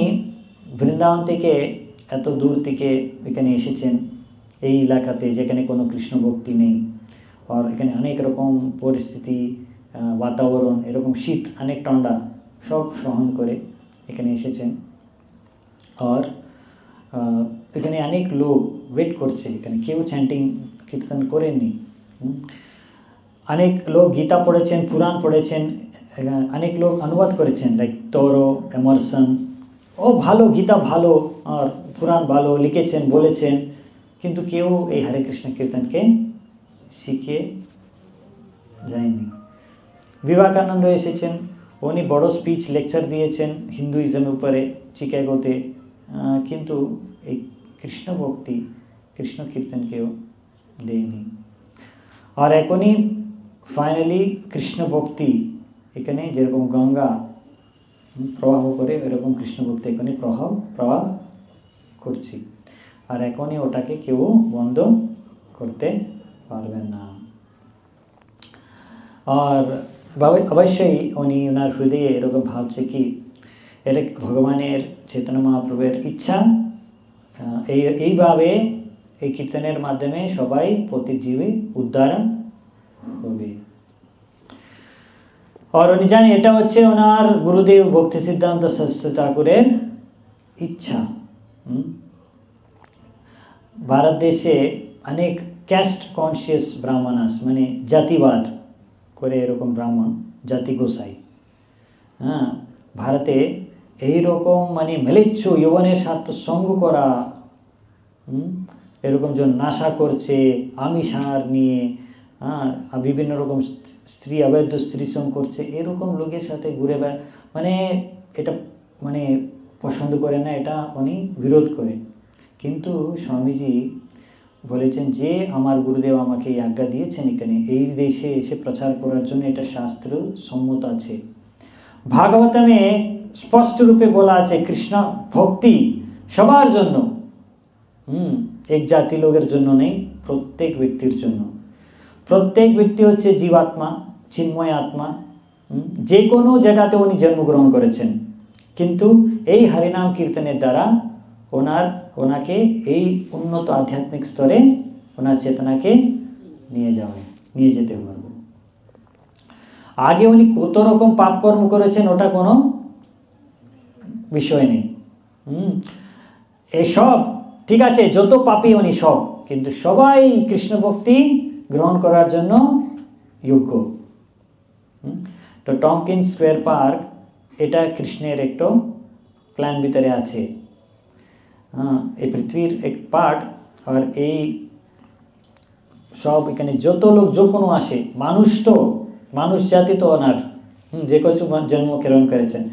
বৃন্দাবন থেকে এত দূর থেকে এখানে এসেছেন, এই এলাকাতে যেখানে কোনো কৃষ্ণ ভক্তি নেই, আর এখানে অনেক রকম পরিস্থিতি, বাতাবরণ, এরকম শীত, অনেক ঠান্ডা সব সহন করে এখানে এসেছেন। আর এখানে অনেক লোক ওয়েট করছে, এখানে কেউ চ্যান্টিং কীর্তন করেননি। অনেক লোক গীতা পড়েছেন, পুরাণ পড়েছেন, অনেক লোক অনুবাদ করেছেন, লাইক তোরো, এমারসন। ও ভালো, গীতা ভালো আর পুরাণ ভালো লিখেছেন, বলেছেন, কিন্তু কেউ এই হরে কৃষ্ণ কীর্তনকে শিখে যায়নি। বিবেকানন্দ এসেছেন, উনি বড় স্পিচ লেকচার দিয়েছেন হিন্দুইজমের উপরে চিকাগোতে, কিন্তু এই কৃষ্ণ ভক্তি, কৃষ্ণ কীর্তন কেউ দেয়নি। আর এখনই ফাইনালি কৃষ্ণ ভক্তি এখানে যেরকম গঙ্গা প্রবাহ করে, এরকম কৃষ্ণ ভক্তি এখনই প্রবাহ করছি। আর এখনই ওটাকে কেউ বন্ধ করতে পারবেন না। আর অবশ্যই উনি ওনার হৃদয়ে এরকম ভাবছে কি এটা ভগবানের চৈতন্য মহাপ্রভুর ইচ্ছা, এইভাবে এই কীর্তনের মাধ্যমে সবাই প্রতি জীবে উদ্ধার হবে। আর উনি জানেন এটা হচ্ছে ওনার গুরুদেব ভক্তি সিদ্ধান্ত সরস্বতী ঠাকুরের ইচ্ছা। ভারত দেশে অনেক ক্যাস্ট কনসিয়াস ব্রাহ্মণ আছে, মানে জাতিবাদ করে এরকম ব্রাহ্মণ, জাতি গোসাই। হ্যাঁ, ভারতে এইরকম মানে মেলেচ্ছ যৌবনের সাথে সঙ্গ করা, এরকম যে নাশা করছে আমিষ আহার নিয়ে, হ্যাঁ, বিভিন্ন রকম স্ত্রী অবৈধ স্ত্রী সঙ্গ করছে, এরকম লোকের সাথে ঘুরে বেড়া, মানে এটা মানে পছন্দ করে না, এটা উনি বিরোধ করে। কিন্তু স্বামীজি বলেছেন যে আমার গুরুদেব আমাকে এই আজ্ঞা দিয়েছেন, এখানে এই দেশে এসে প্রচার করার জন্য এটা শাস্ত্র সম্মত আছে। ভাগবতমে স্পষ্ট রূপে বলা আছে কৃষ্ণ ভক্তি সবার জন্য, এক জাতি লোকের জন্য নেই, প্রত্যেক ব্যক্তির জন্য। প্রত্যেক ব্যক্তি হচ্ছে জীবাত্মা, চিন্ময় আত্মা, যে কোনো জায়গাতে উনি জন্মগ্রহণ করেছেন, কিন্তু এই হরিনাম কীর্তনের দ্বারা ওনাকে এই উন্নত আধ্যাত্মিক স্তরে ওনার চেতনাকে নিয়ে যেতে পারবে। আগে উনি কত রকম পাপ কর্ম করেছেন ওটা কোনো বিষয় নেই, এসব ঠিক আছে, যত পাপী উনি সব, কিন্তু সবাই কৃষ্ণ ভক্তি গ্রহণ করার জন্য যোগ্য। তো টমকিন স্কোয়ার পার্ক এটা কৃষ্ণের একটা প্ল্যান ভিতরে আছে। হ্যাঁ, এই পৃথিবীর এক পার্ট, আর এই সব এখানে যত লোক যে কোনো আসে, মানুষ জাতি তো ওনার যে কিছু জন্মগ্রহণ করেছেন,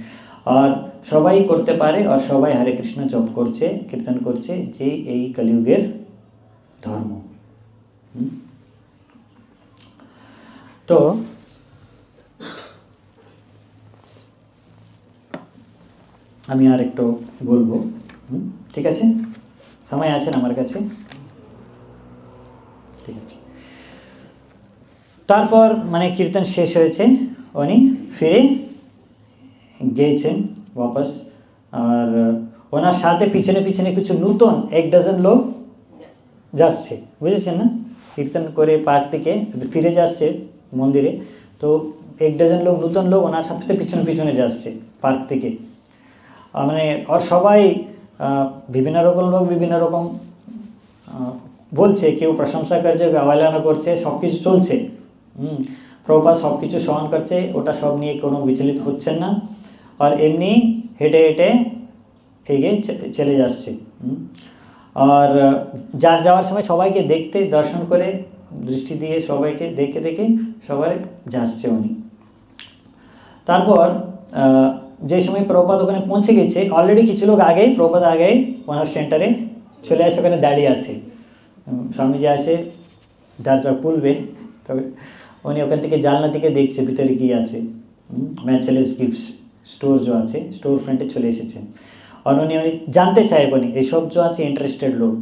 আর সবাই করতে পারে, আর সবাই হরে কৃষ্ণ জপ করছে, কীর্তন করছে, যে এই কলিযুগের ধর্ম। তো আমি আর একটু বলবো, ঠিক আছে? সময় আছে আমার কাছে? ঠিক আছে। তারপর মানে কীর্তন শেষ হয়েছে, উনি ফিরে গিয়েছেন वापस, আর ওনার সাথে পিছনে পিছনে কিছু নূতন 1 ডজন লোক যাচ্ছে, বুঝেছেন না? কীর্তন করে পার্ক থেকে ফিরে যাচ্ছে মন্দিরে, তো 1 ডজন লোক, নূতন লোক ওনার সাথে পিছনে পিছনে যাচ্ছে পার্ক থেকে। মানে আর সবাই বিভিন্ন রকম লোক বিভিন্ন রকম বলছে, কেউ প্রশংসা করছে, অবহেলনা করছে, সব কিছু চলছে। প্রভুপাদ সব কিছু সহন করছে, ওটা সব নিয়ে কোনো বিচলিত হচ্ছেন না, আর এমনি হেঁটে হেঁটে এগিয়ে চলে যাচ্ছে। আর যাওয়ার সময় সবাইকে দেখতে, দর্শন করে দৃষ্টি দিয়ে সবাইকে দেখে দেখে সবাই যাচ্ছে উনি। তারপর যে সময় প্রভুপাদ ওখানে পৌঁছে গেছে, অলরেডি কিছু লোক আগেই, প্রভুপাদ আগেই ওনার সেন্টারে চলে আসে, ওখানে দাঁড়িয়ে আছে। স্বামীজি আসে, দরজা খুলবে, তবে উনি ওখান থেকে জানলা থেকে দেখছে ভিতরে কি আছে। ম্যাচেলেস গিফটস স্টোর যে আছে, স্টোর ফ্রন্টে চলে এসেছেন, আর উনি জানতে চাইবেন এইসব যে আছে ইন্টারেস্টেড লোক,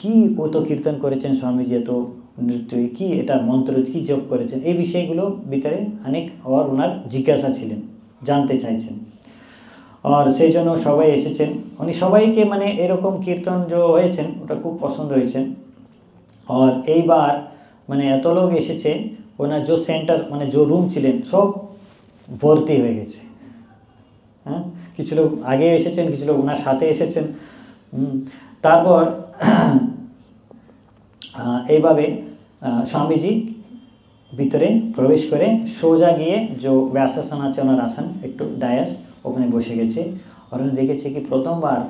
কি ও তো কীর্তন করেছেন স্বামীজি, এত নৃত্য, কি এটা মন্ত্র, কি জপ করেছেন, এই বিষয়গুলো ভিতরে অনেক আর ওনার জিজ্ঞাসা ছিলেন, জানতে চাইছেন। আর সেই জন্য সবাই এসেছেন, উনি সবাইকে মানে এরকম কীর্তন যে হয়েছেন ওটা খুব পছন্দ হয়েছেন। আর এইবার মানে এত লোক এসেছে, ওনার যে সেন্টার মানে যে রুম ছিলেন সব ভর্তি হয়ে গেছে। হ্যাঁ, কিছু লোক আগে এসেছেন, কিছু লোক ওনার সাথে এসেছেন। তারপর এইভাবে স্বামীজি ভিতরে প্রবেশ করে সোজা গিয়ে যে ব্যাসাসন আছে ওনার আসন, একটু ডায়াস, ওখানে বসে গেছে। আর উনি দেখেছে কি প্রথমবার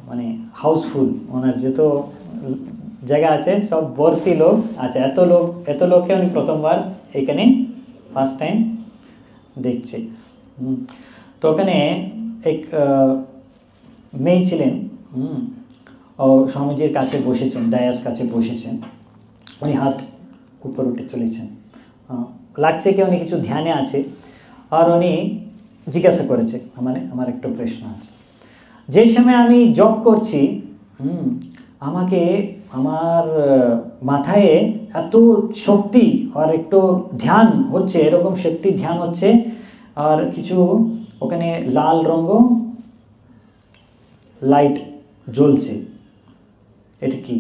মানে হাউসফুল, ওনার যত জায়গা আছে সব ভর্তি লোক আছে, এত লোককে উনি প্রথমবার এখানে ফার্স্ট টাইম দেখছে। তো ওখানে এক মেয়ে ছিলেন, ও স্বামীজির কাছে বসেছেন, ডায়াস কাছে বসেছেন, উনি হাত উপর উঠে চলেছেন, লাগছে কি উনি কিছু ধ্যানে আছে। আর উনি জিজ্ঞাসা করেছে, আমার একটা প্রশ্ন আছে, যে সময় আমি জব করছি, আমাকে আমার মাথায় এত শক্তি আর একটু ধ্যান হচ্ছে, এরকম শক্তি ধ্যান হচ্ছে, আর কিছু ওখানে লাল রঙ লাইট জ্বলছে, এটা কি?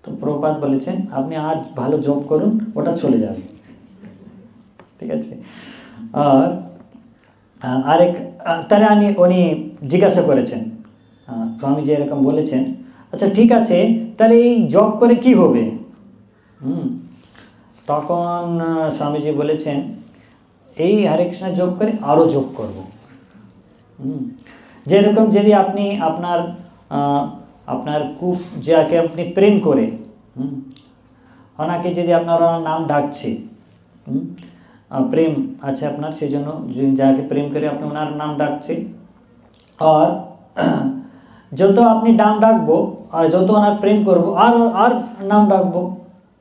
তো প্রভুপাদ বলেছেন আপনি আজ ভালো জব করুন, ওটা চলে যাবে। ঠিক আছে। আর আরেক তাহলে উনি জিজ্ঞাসা করেছেন, স্বামীজি এরকম বলেছেন, আচ্ছা ঠিক আছে, তাহলে এই জব করে কি হবে? তখন স্বামীজি বলেছেন, এই হরে কৃষ্ণ জপ করে আরও জপ করব। যেরকম যদি আপনি আপনার খুব যাকে আপনি প্রেম করে, ওনাকে যদি আপনার নাম ডাকছে, প্রেম আছে আপনার, সেই জন্য যাকে প্রেম করে আপনি ওনার নাম ডাকছে, আর যত আপনি নাম ডাকবো আর যত ওনার প্রেম করবো আর নাম ডাকবো,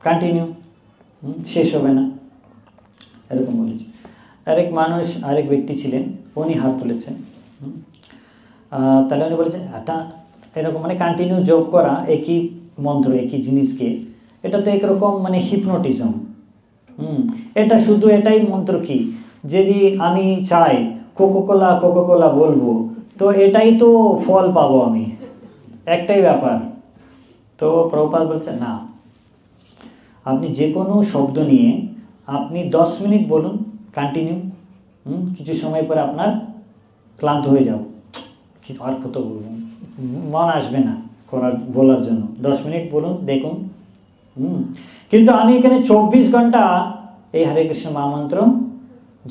কন্টিনিউ, শেষ হবে না, এরকম বলেছে। আরেক ব্যক্তি ছিলেন, উনি হাত তুলেছেন। তাহলে উনি বলেছেন, এটা এরকম মানে কন্টিনিউ যোগ করা একই মন্ত্র একই জিনিসকে, এটা তো একরকম মানে হিপনোটিজম। এটা শুধু এটাই মন্ত্র কি, যদি আমি চাই কোকোকোলা বলবো, তো এটাই তো ফল পাবো আমি, একটাই ব্যাপার। তো প্রভুপাদ বলছে, না, আপনি যে কোনো শব্দ নিয়ে আপনি 10 মিনিট বলুন কন্টিনিউ, কিছু সময় পরে আপনার ক্লান্ত হয়ে যাও, আর কত বলবেন, মন আসবে না বলার জন্য। 10 মিনিট বলুন, দেখুন। কিন্তু আমি এখানে 24 ঘন্টা এই হরে কৃষ্ণ মহামন্ত্র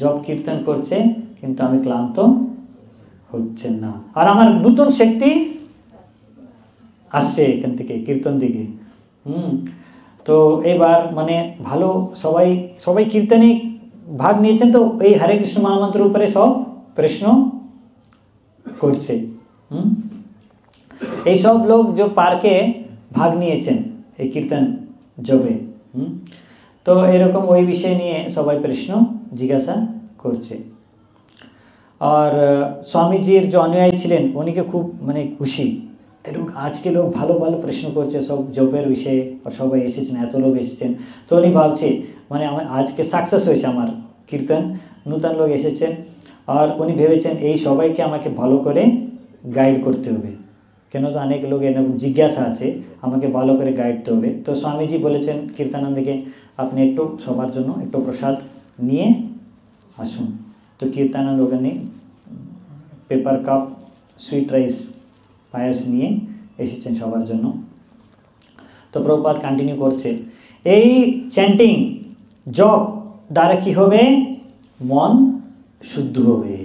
জপ কীর্তন করছে, কিন্তু আমি ক্লান্ত হচ্ছে না, আর আমার নতুন শক্তি আসছে এখান থেকে কীর্তন দিকে। তো এবার মানে ভালো সবাই কীর্তনে ভাগ নিয়েছেন, তো এই হরে কৃষ্ণ মহামন্ত্রের উপরে সব প্রশ্ন করছে। এই সব লোক যে পার্কে ভাগ নিয়েছেন এই কীর্তন জবে, তো এরকম ওই বিষয় নিয়ে সবাই প্রশ্ন জিজ্ঞাসা করছে। আর স্বামীজির যে অনুযায়ী ছিলেন উনিকে খুব মানে খুশি, এরকম আজকে লোক ভালো ভালো প্রশ্ন করছে সব জবের বিষয়ে, আর সবাই এসেছেন, এত লোক এসেছেন। তো উনি ভাবছে মানে আমার আজকে সাকসেস হয়েছে আমার কীর্তন, নূতন লোক এসেছেন, আর উনি ভেবেছেন এই সবাইকে আমাকে ভালো করে গাইড করতে হবে, কেন তো অনেক লোক এরকম জিজ্ঞাসা আছে, আমাকে ভালো করে গাইড করতে হবে। তো স্বামীজি বলেছেন কীর্তনানন্দকে, আপনি একটু সবার জন্য একটু প্রসাদ নিয়ে আসুন। তো কীর্তনানন্দ ওখানে পেপার কাপ সুইট রাইস পায়েস নিয়ে এসেছেন সবার জন্য। তো প্রভুপাদ কন্টিনিউ করছে, এই চ্যান্টিং জপ দ্বারা কি হবে, মন শুদ্ধ হবে।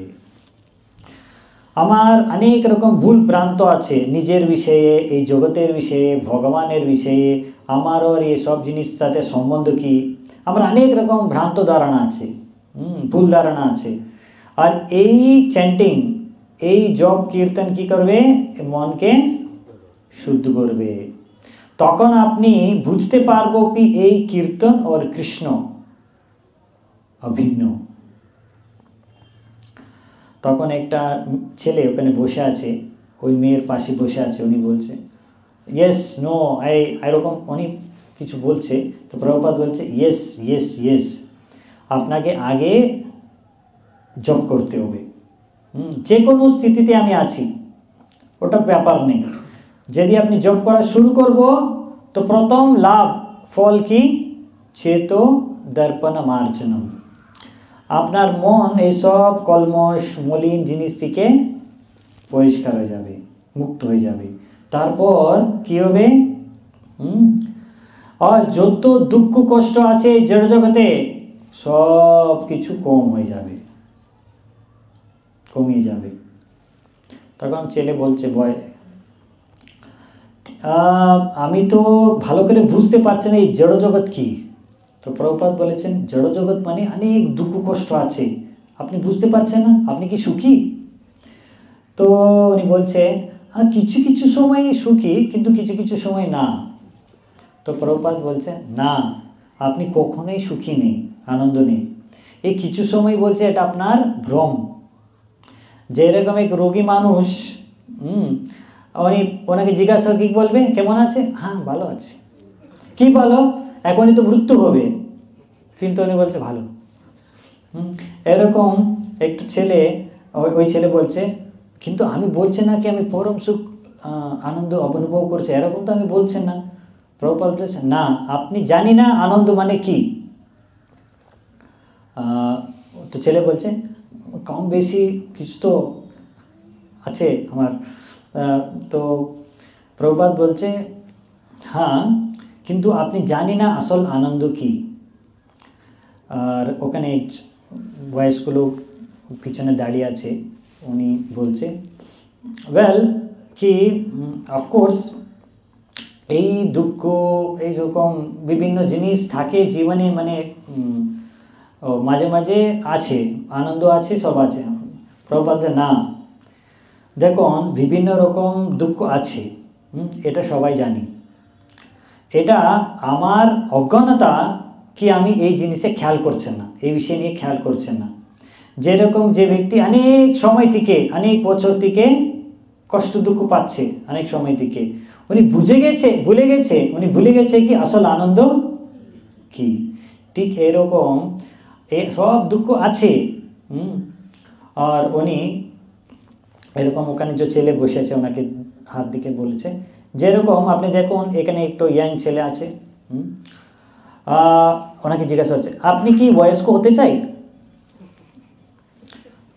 আমার অনেক রকম ভুল ভ্রান্ত আছে নিজের বিষয়ে, এই জগতের বিষয়ে, ভগবানের বিষয়ে, আমার আর এই সব জিনিস সাথে সম্বন্ধ কি, আমার অনেক রকম ভ্রান্ত ধারণা আছে, ভুল ধারণা আছে। আর এই চ্যান্টিং এই জপ কীর্তন কি করবে, মনকে শুদ্ধ করবে। তখন আপনি বুঝতে পারবো কি এই কীর্তন আর কৃষ্ণ অভিন্ন। তখন একটা ছেলে ওখানে বসে আছে, ওই মেয়ের পাশে বসে আছে, উনি বলছে ইয়েস নো এরকম উনি কিছু বলছে। তো প্রভুপাদ বলছে ইয়েস ইয়েস ইয়েস, আপনাকে আগে জপ করতে হবে, যে কোনো স্থিতিতে আমি আছি ওটা ব্যাপার নেই। যদি আপনি জপ করা শুরু করব, তো প্রথম লাভ ফল কি, চেতো দর্পণ মার্জনম, আপনার মন এইসব কলমশ মলিন জিনিস থেকে পরিষ্কার হয়ে যাবে, মুক্ত হয়ে যাবে। তারপর কি হবে, আর যত দুঃখ কষ্ট আছে জড় জগতে সব কিছু কমিয়ে যাবে। তখন ছেলে বলছে, বয় আমি তো ভালো করে বুঝতে পারছি না এই জড় জগৎ কি। তো প্রভুপাদ বলেছেন, জড় জগৎ মানে অনেক দুঃখ কষ্ট আছে, আপনি বুঝতে পারছেন না, আপনি কি সুখী? তো উনি বলছে, কিছু কিছু সময় সুখী, কিন্তু কিছু কিছু সময় না। তো প্রভুপাদ বলছে, না, আপনি কখনোই সুখী নেই, আনন্দ নেই। এই কিছু সময় বলছে এটা আপনার ভ্রম। যেরকম এক রোগী মানুষ, ওনাকে জিজ্ঞাসা কি বলবে, কেমন আছে, হ্যাঁ ভালো আছে, কি বলো, এখনই তো মৃত্যু হবে, কিন্তু উনি বলছে ভালো। এরকম একটু ছেলে, ওই ছেলে বলছে, কিন্তু আমি বলছি না কি আমি পরম সুখ আনন্দ অনুভব করছি, এরকম তো আমি বলছেন না। প্রভুপাদ বলছে, না, আপনি জানি না আনন্দ মানে কি। তো ছেলে বলছে কম বেশি কিছু তো আছে আমার। তো প্রভুপাদ বলছে হ্যাঁ, কিন্তু আপনি জানি না আসল আনন্দ কি। আর ওখানে বয়স্ক লোক পিছনে দাঁড়িয়ে আছে, উনি বলছে ওয়েল কি অফকোর্স এই দুঃখ এই রকম বিভিন্ন জিনিস থাকে জীবনে, মানে মাঝে মাঝে আছে, আনন্দ আছে, সব আছে। প্রভুপাদ না, দেখুন বিভিন্ন রকম দুঃখ আছে, এটা সবাই জানি, এটা আমার অজ্ঞানতা কি আমি এই জিনিসে খেয়াল করছেন না, এই বিষয় নিয়ে খেয়াল করছেন না। যেরকম যে ব্যক্তি অনেক সময় থেকে অনেক বছর থেকে কষ্ট দুঃখ পাচ্ছে অনেক সময় থেকে, উনি ভুলে গেছে কি আসল আনন্দ কি। ঠিক এরকম সব দুঃখ আছে। আর উনি এরকম ওখানে যে ছেলে বসে আছে ওনাকে হাত দিকে বলেছে, যেরকম আপনি দেখুন এখানে একটু ইয়াং ছেলে আছে, ওনাকে জিজ্ঞাসা করছে আপনি কি বয়স্ক হতে চাই?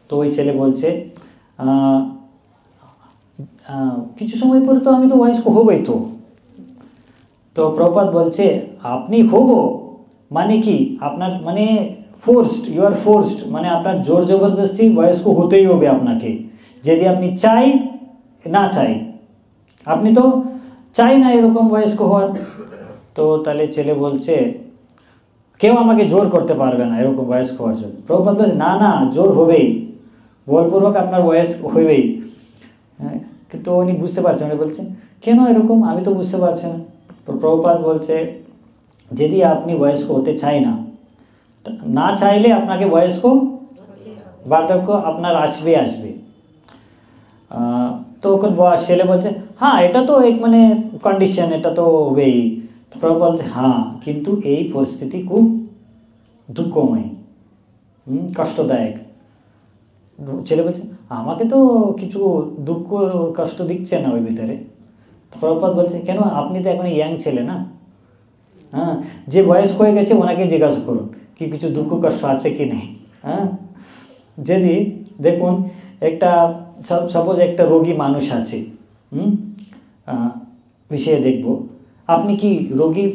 তো ওই ছেলে বলছে কিছু সময় পরে তো আমি তো বয়স্ক হবই। তো প্রভুপাদ বলছে আপনি হব মানে কি, আপনার মানে ফোর্সড, ইউ আর ফোর্সড, মানে আপনার জোর জবরদস্তি বয়স্ক হতেই হবে আপনাকে, যদি আপনি চাই না চাই। আপনি তো চাই না এরকম বয়স্ক হওয়ার। তো তাহলে ছেলে বলছে কেউ আমাকে জোর করতে পারবে না এরকম বয়স্ক হওয়ার জন্য। প্রভুপাদ বলছে না না, জোর হবেই, বলপূর্বক আপনার বয়স হবেই। তো উনি বুঝতে পারছেন, উনি বলছেন কেন এরকম, আমি তো বুঝতে পারছি না। তো প্রভুপাদ বলছে যদি আপনি বয়স্ক হতে চাই না চাইলে আপনাকে বয়স্ক বার্ধক্য আপনার আসবে। তো ওখানে ছেলে বলছে হ্যাঁ এটা তো এক মানে কন্ডিশন, এটা তো হবেই। প্রভুপাদ বলছে হ্যাঁ, কিন্তু এই পরিস্থিতি খুব দুঃখময়, কষ্টদায়ক। ছেলে বলছে আমাকে তো কিছু দুঃখ কষ্ট দিচ্ছে না ওই ভিতরে। প্রভুপাদ বলছে কেন, আপনি তো এখন ইয়াং ছেলে না, হ্যাঁ, যে বয়স্ক হয়ে গেছে ওনাকে জিজ্ঞাসা করুন কি কিছু দুঃখ কষ্ট আছে কি নেই। হ্যাঁ, যদি দেখুন একটা সাপোজ একটা রোগী মানুষ আছে, বিষয়ে দেখব, আপনি কি রোগী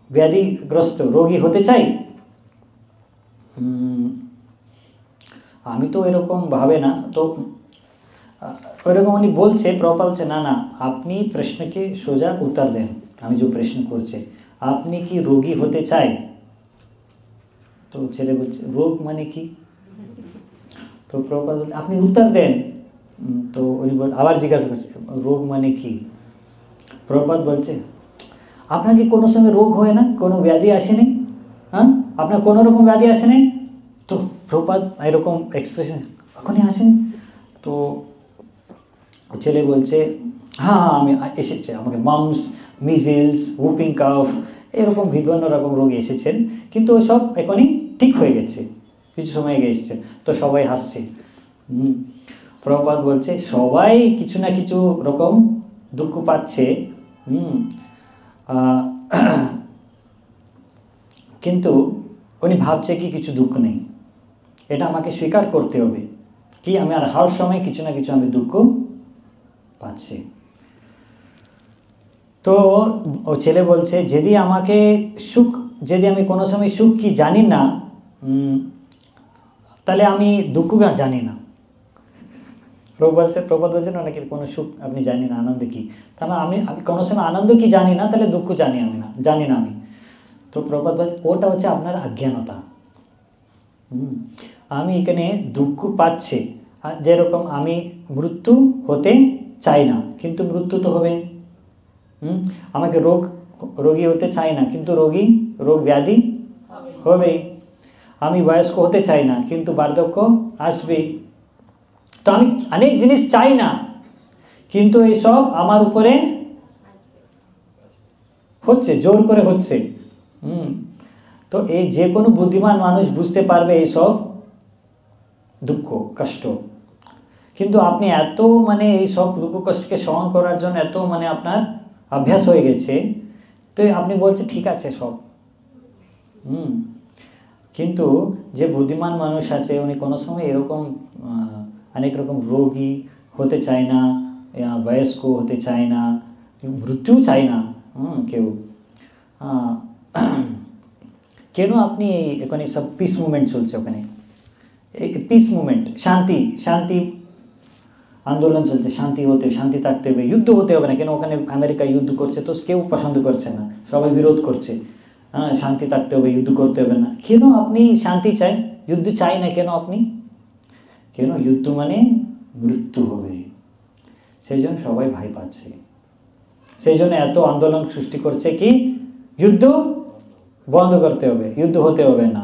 ব্যাধিগ্রস্ত রোগী হতে চাই? আমি তো এরকম ভাবে না। তো ওইরকম উনি বলছে, প্রভুপাদ বলছে না না, আপনি প্রশ্নকে সোজা উত্তর দেন, আমি যে প্রশ্ন করছে আপনি কি রোগী হতে চাই? তো ছেলে বলছে রোগ মানে কি? তো প্রভুপাদ বলছে আপনি উত্তর দেন। তো উনি আবার জিজ্ঞাসা করছে রোগ মানে কি? প্রভুপাদ বলছে আপনার কি কোনো সময় রোগ হয় না, কোনো ব্যাধি আসেনি? হ্যাঁ, আপনার কোনো রকম ব্যাধি আসেনি? তো প্রভুপাদ এরকম এক্সপ্রেশন এখনই আসেনি। তো ছেলে বলছে হ্যাঁ আমি এসেছে, আমাকে মামস, মিজেলস, হুপিং কাফ এরকম বিভিন্ন রকম রোগ এসেছেন, কিন্তু ওসব এখনই ঠিক হয়ে গেছে, কিছু সময় এসেছে। তো সবাই হাসছে। প্রভুপাদ বলছে সবাই কিছু না কিছু রকম দুঃখ পাচ্ছে, কিন্তু উনি ভাবছে কি কিছু দুঃখ নেই, এটা আমাকে স্বীকার করতে হবে কি আমি আর হর সময় কিছু না কিছু আমি দুঃখ পাচ্ছি। তো ও ছেলে বলছে যদি আমি কোনো সময় সুখ কি জানি না, তাহলে আমি দুঃখ জানি না। প্রভুপাদ বলছেন নাকি কোনো সুখ আপনি জানি না, আনন্দ কি, তাহলে আমি কোনো সময় আনন্দ কি জানি না, তাহলে দুঃখ জানি না আমি। তো প্রভুপাদ বলছে ওটা হচ্ছে আপনার অজ্ঞানতা। আমি এখানে দুঃখ পাচ্ছি, যেরকম আমি মৃত্যু হতে চাই না, কিন্তু মৃত্যু তো হবে। আমাকে রোগী হতে চাই না, কিন্তু রোগ ব্যাধি হবে। আমি বয়স্ক হতে চাই না, কিন্তু বার্ধক্য আসবে। তো আমি অনেক জিনিস চাই না, কিন্তু এইসব আমার উপরে হচ্ছে, জোর করে হচ্ছে। তো এই যে কোনো বুদ্ধিমান মানুষ বুঝতে পারবে এইসব দুঃখ কষ্ট, কিন্তু আপনি এত মানে এই সব দুঃখ কষ্টকে সহন করার জন্য এত মানে আপনার অভ্যাস হয়ে গেছে, তো আপনি বলছে ঠিক আছে সব। কিন্তু যে বুদ্ধিমান মানুষ আছে উনি কোনো সময় এরকম অনেক রকম রোগী হতে চায় না, বয়স্ক হতে চায় না, মৃত্যু চায় না কেউ। কেন আপনি এখানে সব পিস মুভমেন্ট চলছে, ওখানে পিস মুভমেন্ট, শান্তি শান্তি আন্দোলন চলছে, শান্তি থাকতে হবে, যুদ্ধ হতে হবে না কেন? ওখানে আমেরিকা যুদ্ধ করছে তো কেউ পছন্দ করছে না, সবাই বিরোধ করছে। শান্তি থাকতে হবে, যুদ্ধ করতে হবে না। কেন আপনি শান্তি চাই, যুদ্ধ চাই না কেন আপনি? কেন? যুদ্ধ মানে মৃত্যু হবে, সেই জন্য সবাই ভয় পাচ্ছে, সেই জন্য এত আন্দোলন সৃষ্টি করছে কি যুদ্ধ বন্ধ করতে হবে, যুদ্ধ হতে হবে না।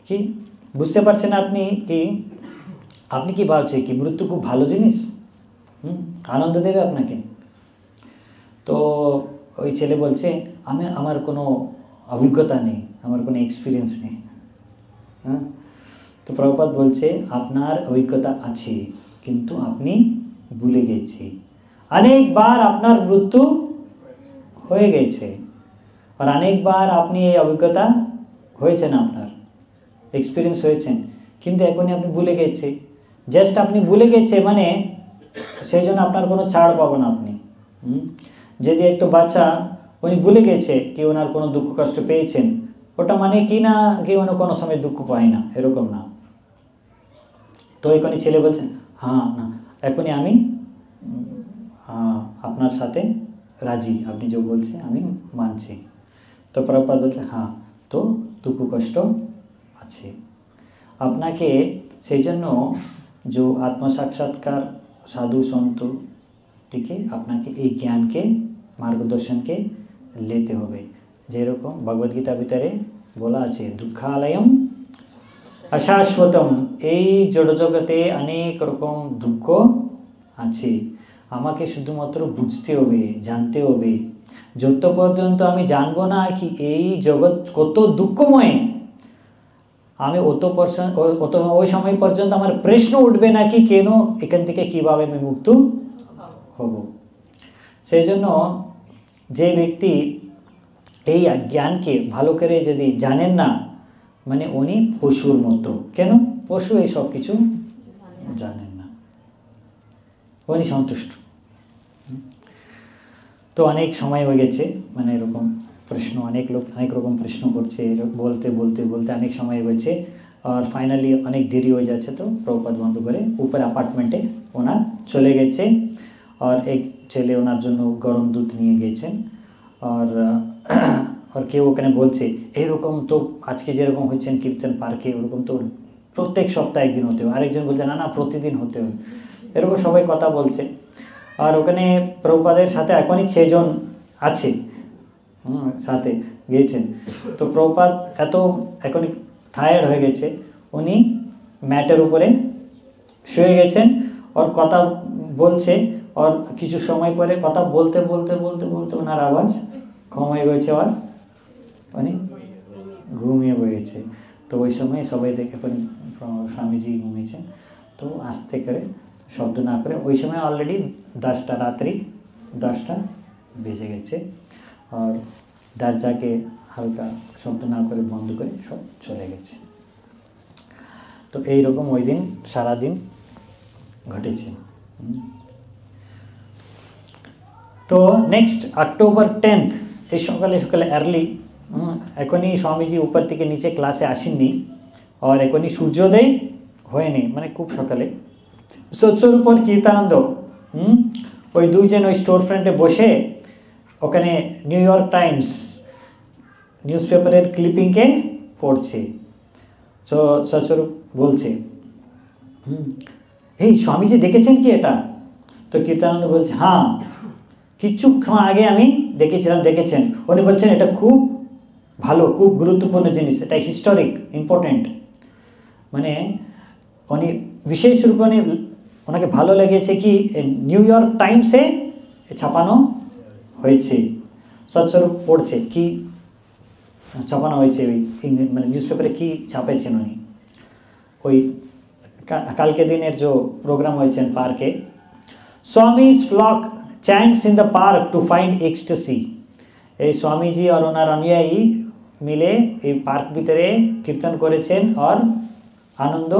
কি বুঝতে পারছেন আপনি? কি আপনি কি ভাবছেন কি মৃত্যু খুব ভালো জিনিস, আনন্দ দেবে আপনাকে? তো ওই ছেলে বলছে আমার কোনো অভিজ্ঞতা নেই, আমার কোনো এক্সপিরিয়েন্স নেই। তো প্রভুপাদ বলছে আপনার অভিজ্ঞতা আছে, কিন্তু আপনি ভুলে গেছে। অনেকবার আপনার মৃত্যু হয়ে গেছে, আর অনেকবার আপনি এই অভিজ্ঞতা হয়েছে না, আপনার এক্সপিরিয়েন্স হয়েছেন, কিন্তু এখনই আপনি ভুলে গেছে। জাস্ট আপনি ভুলে গেছে মানে সেই জন্য আপনার কোনো ছাড় পাবেন না আপনি। যদি একটু বাচ্চা উনি ভুলে গেছে কি ওনার কোনো দুঃখ কষ্ট পেয়েছেন, ওটা মানে কি না কি উনি কোনো সময় দুঃখ পায় না, এরকম না। তো এখনই ছেলে বলছেন না এখনই আমি আপনার সাথে রাজি, আপনি যে বলছে আমি মানছি। তো প্রভুপাদ বলছে তো দুঃখ কষ্ট আছে আপনাকে, সেই জন্য যে আত্মসাক্ষাৎকার সাধু সন্ত থেকে আপনাকে এই জ্ঞানকে মার্গদর্শনকে নিতে হবে। যেরকম ভগবদ্গীতার ভিতরে বলা আছে দুঃখালয়ম অশাশ্বতম, এই জড়জগতে অনেক রকম দুঃখ আছে, আমাকে শুধুমাত্র বুঝতে হবে, জানতে হবে। যত পর্যন্ত আমি জানবো না কি এই জগৎ কত দুঃখময়, আমি ওই সময় পর্যন্ত আমার প্রশ্ন উঠবে না কি কেন এখান থেকে কিভাবে আমি মুক্ত হব। সেই জন্য যে ব্যক্তি এই জ্ঞানকে ভালো করে যদি জানেন না, মানে উনি পশুর মতো। কেন? পশু এই সব কিছু জানেন না, উনি সন্তুষ্ট। তো অনেক সময় হয়ে গেছে, মানে এরকম প্রশ্ন অনেক লোক অনেক রকম প্রশ্ন করছে, বলতে বলতে বলতে অনেক সময় হয়েছে, আর ফাইনালি অনেক দেরি হয়ে যাচ্ছে। তো প্রভুপাদ বন্ধ করে উপরে অ্যাপার্টমেন্টে ওনার চলে গেছে, আর এক ছেলে ওনার জন্য গরম দুধ নিয়ে গেছেন। আর কেউ ওখানে বলছে এরকম তো আজকে যেরকম হচ্ছেন কীর্তন পার্কে, ওরকম তো প্রত্যেক সপ্তাহে একদিন হতে হবে। আরেকজন বলছে না প্রতিদিন হতে হবে। এরকম সবাই কথা বলছে। আর ওখানে প্রভুপাদের সাথে এখনই 6 জন আছে, সাথে গিয়েছেন। তো প্রভুপাদ এত এখনই টায়ার্ড হয়ে গেছে, উনি ম্যাটের উপরে শুয়ে গেছেন, আর কথা বলছে। আর কিছু সময় পরে কথা বলতে বলতে বলতে বলতে ওনার আওয়াজ কম হয়ে গেছে, আর উনি ঘুমিয়ে পড়েছে। তো ওই সময় সবাই দেখে স্বামীজি ঘুমিয়েছেন, তো আস্তে করে শব্দ না করে, ওই সময় অলরেডি 10টা রাত্রি 10টা বেজে গেছে, আর দরজাকে হালকা শব্দ না করে বন্ধ করে সব চলে গেছে। তো এইরকম ওই দিন সারাদিন ঘটেছে। তো নেক্সট অক্টোবর 10 এই সকালে সকালে আর্লি, এখনই স্বামীজি উপর থেকে নিচে ক্লাসে আসেননি, আর এখনই সূর্যোদয় হয়নি, মানে খুব সকালে। সচ্চরূপ আর কীর্তানন্দ ওই দুইজন ওই স্টোর ফ্রন্টে বসে ওখানে নিউ ইয়র্ক টাইমস নিউজ পেপারের ক্লিপিংকে পড়ছে। তো সচ্চরূপ বলছে এই স্বামীজি দেখেছেন কি এটা? তো কীর্তানন্দ বলছে কিছুক্ষণ আগে আমি দেখেছেন। উনি বলছেন এটা খুব ভালো, খুব গুরুত্বপূর্ণ জিনিস, এটা হিস্টোরিক ইম্পর্টেন্ট। মানে উনি বিশেষ রূপে ওনাকে ভালো লেগেছে কি নিউ ইয়র্ক টাইমসে ছাপানো হয়েছে। সচ্চরূপ পড়ছে কি ছাপানো হয়েছে, ওই মানে নিউজ পেপারে কী ছাপেছেন উনি। ওই কালকে দিনের যে প্রোগ্রাম হয়েছেন পার্কে, Swamis flock chants in the park to find ecstasy. এই স্বামীজি আর ওনার অনুযায়ী মিলে এই পার্ক ভিতরে কীর্তন করেছেন আর আনন্দ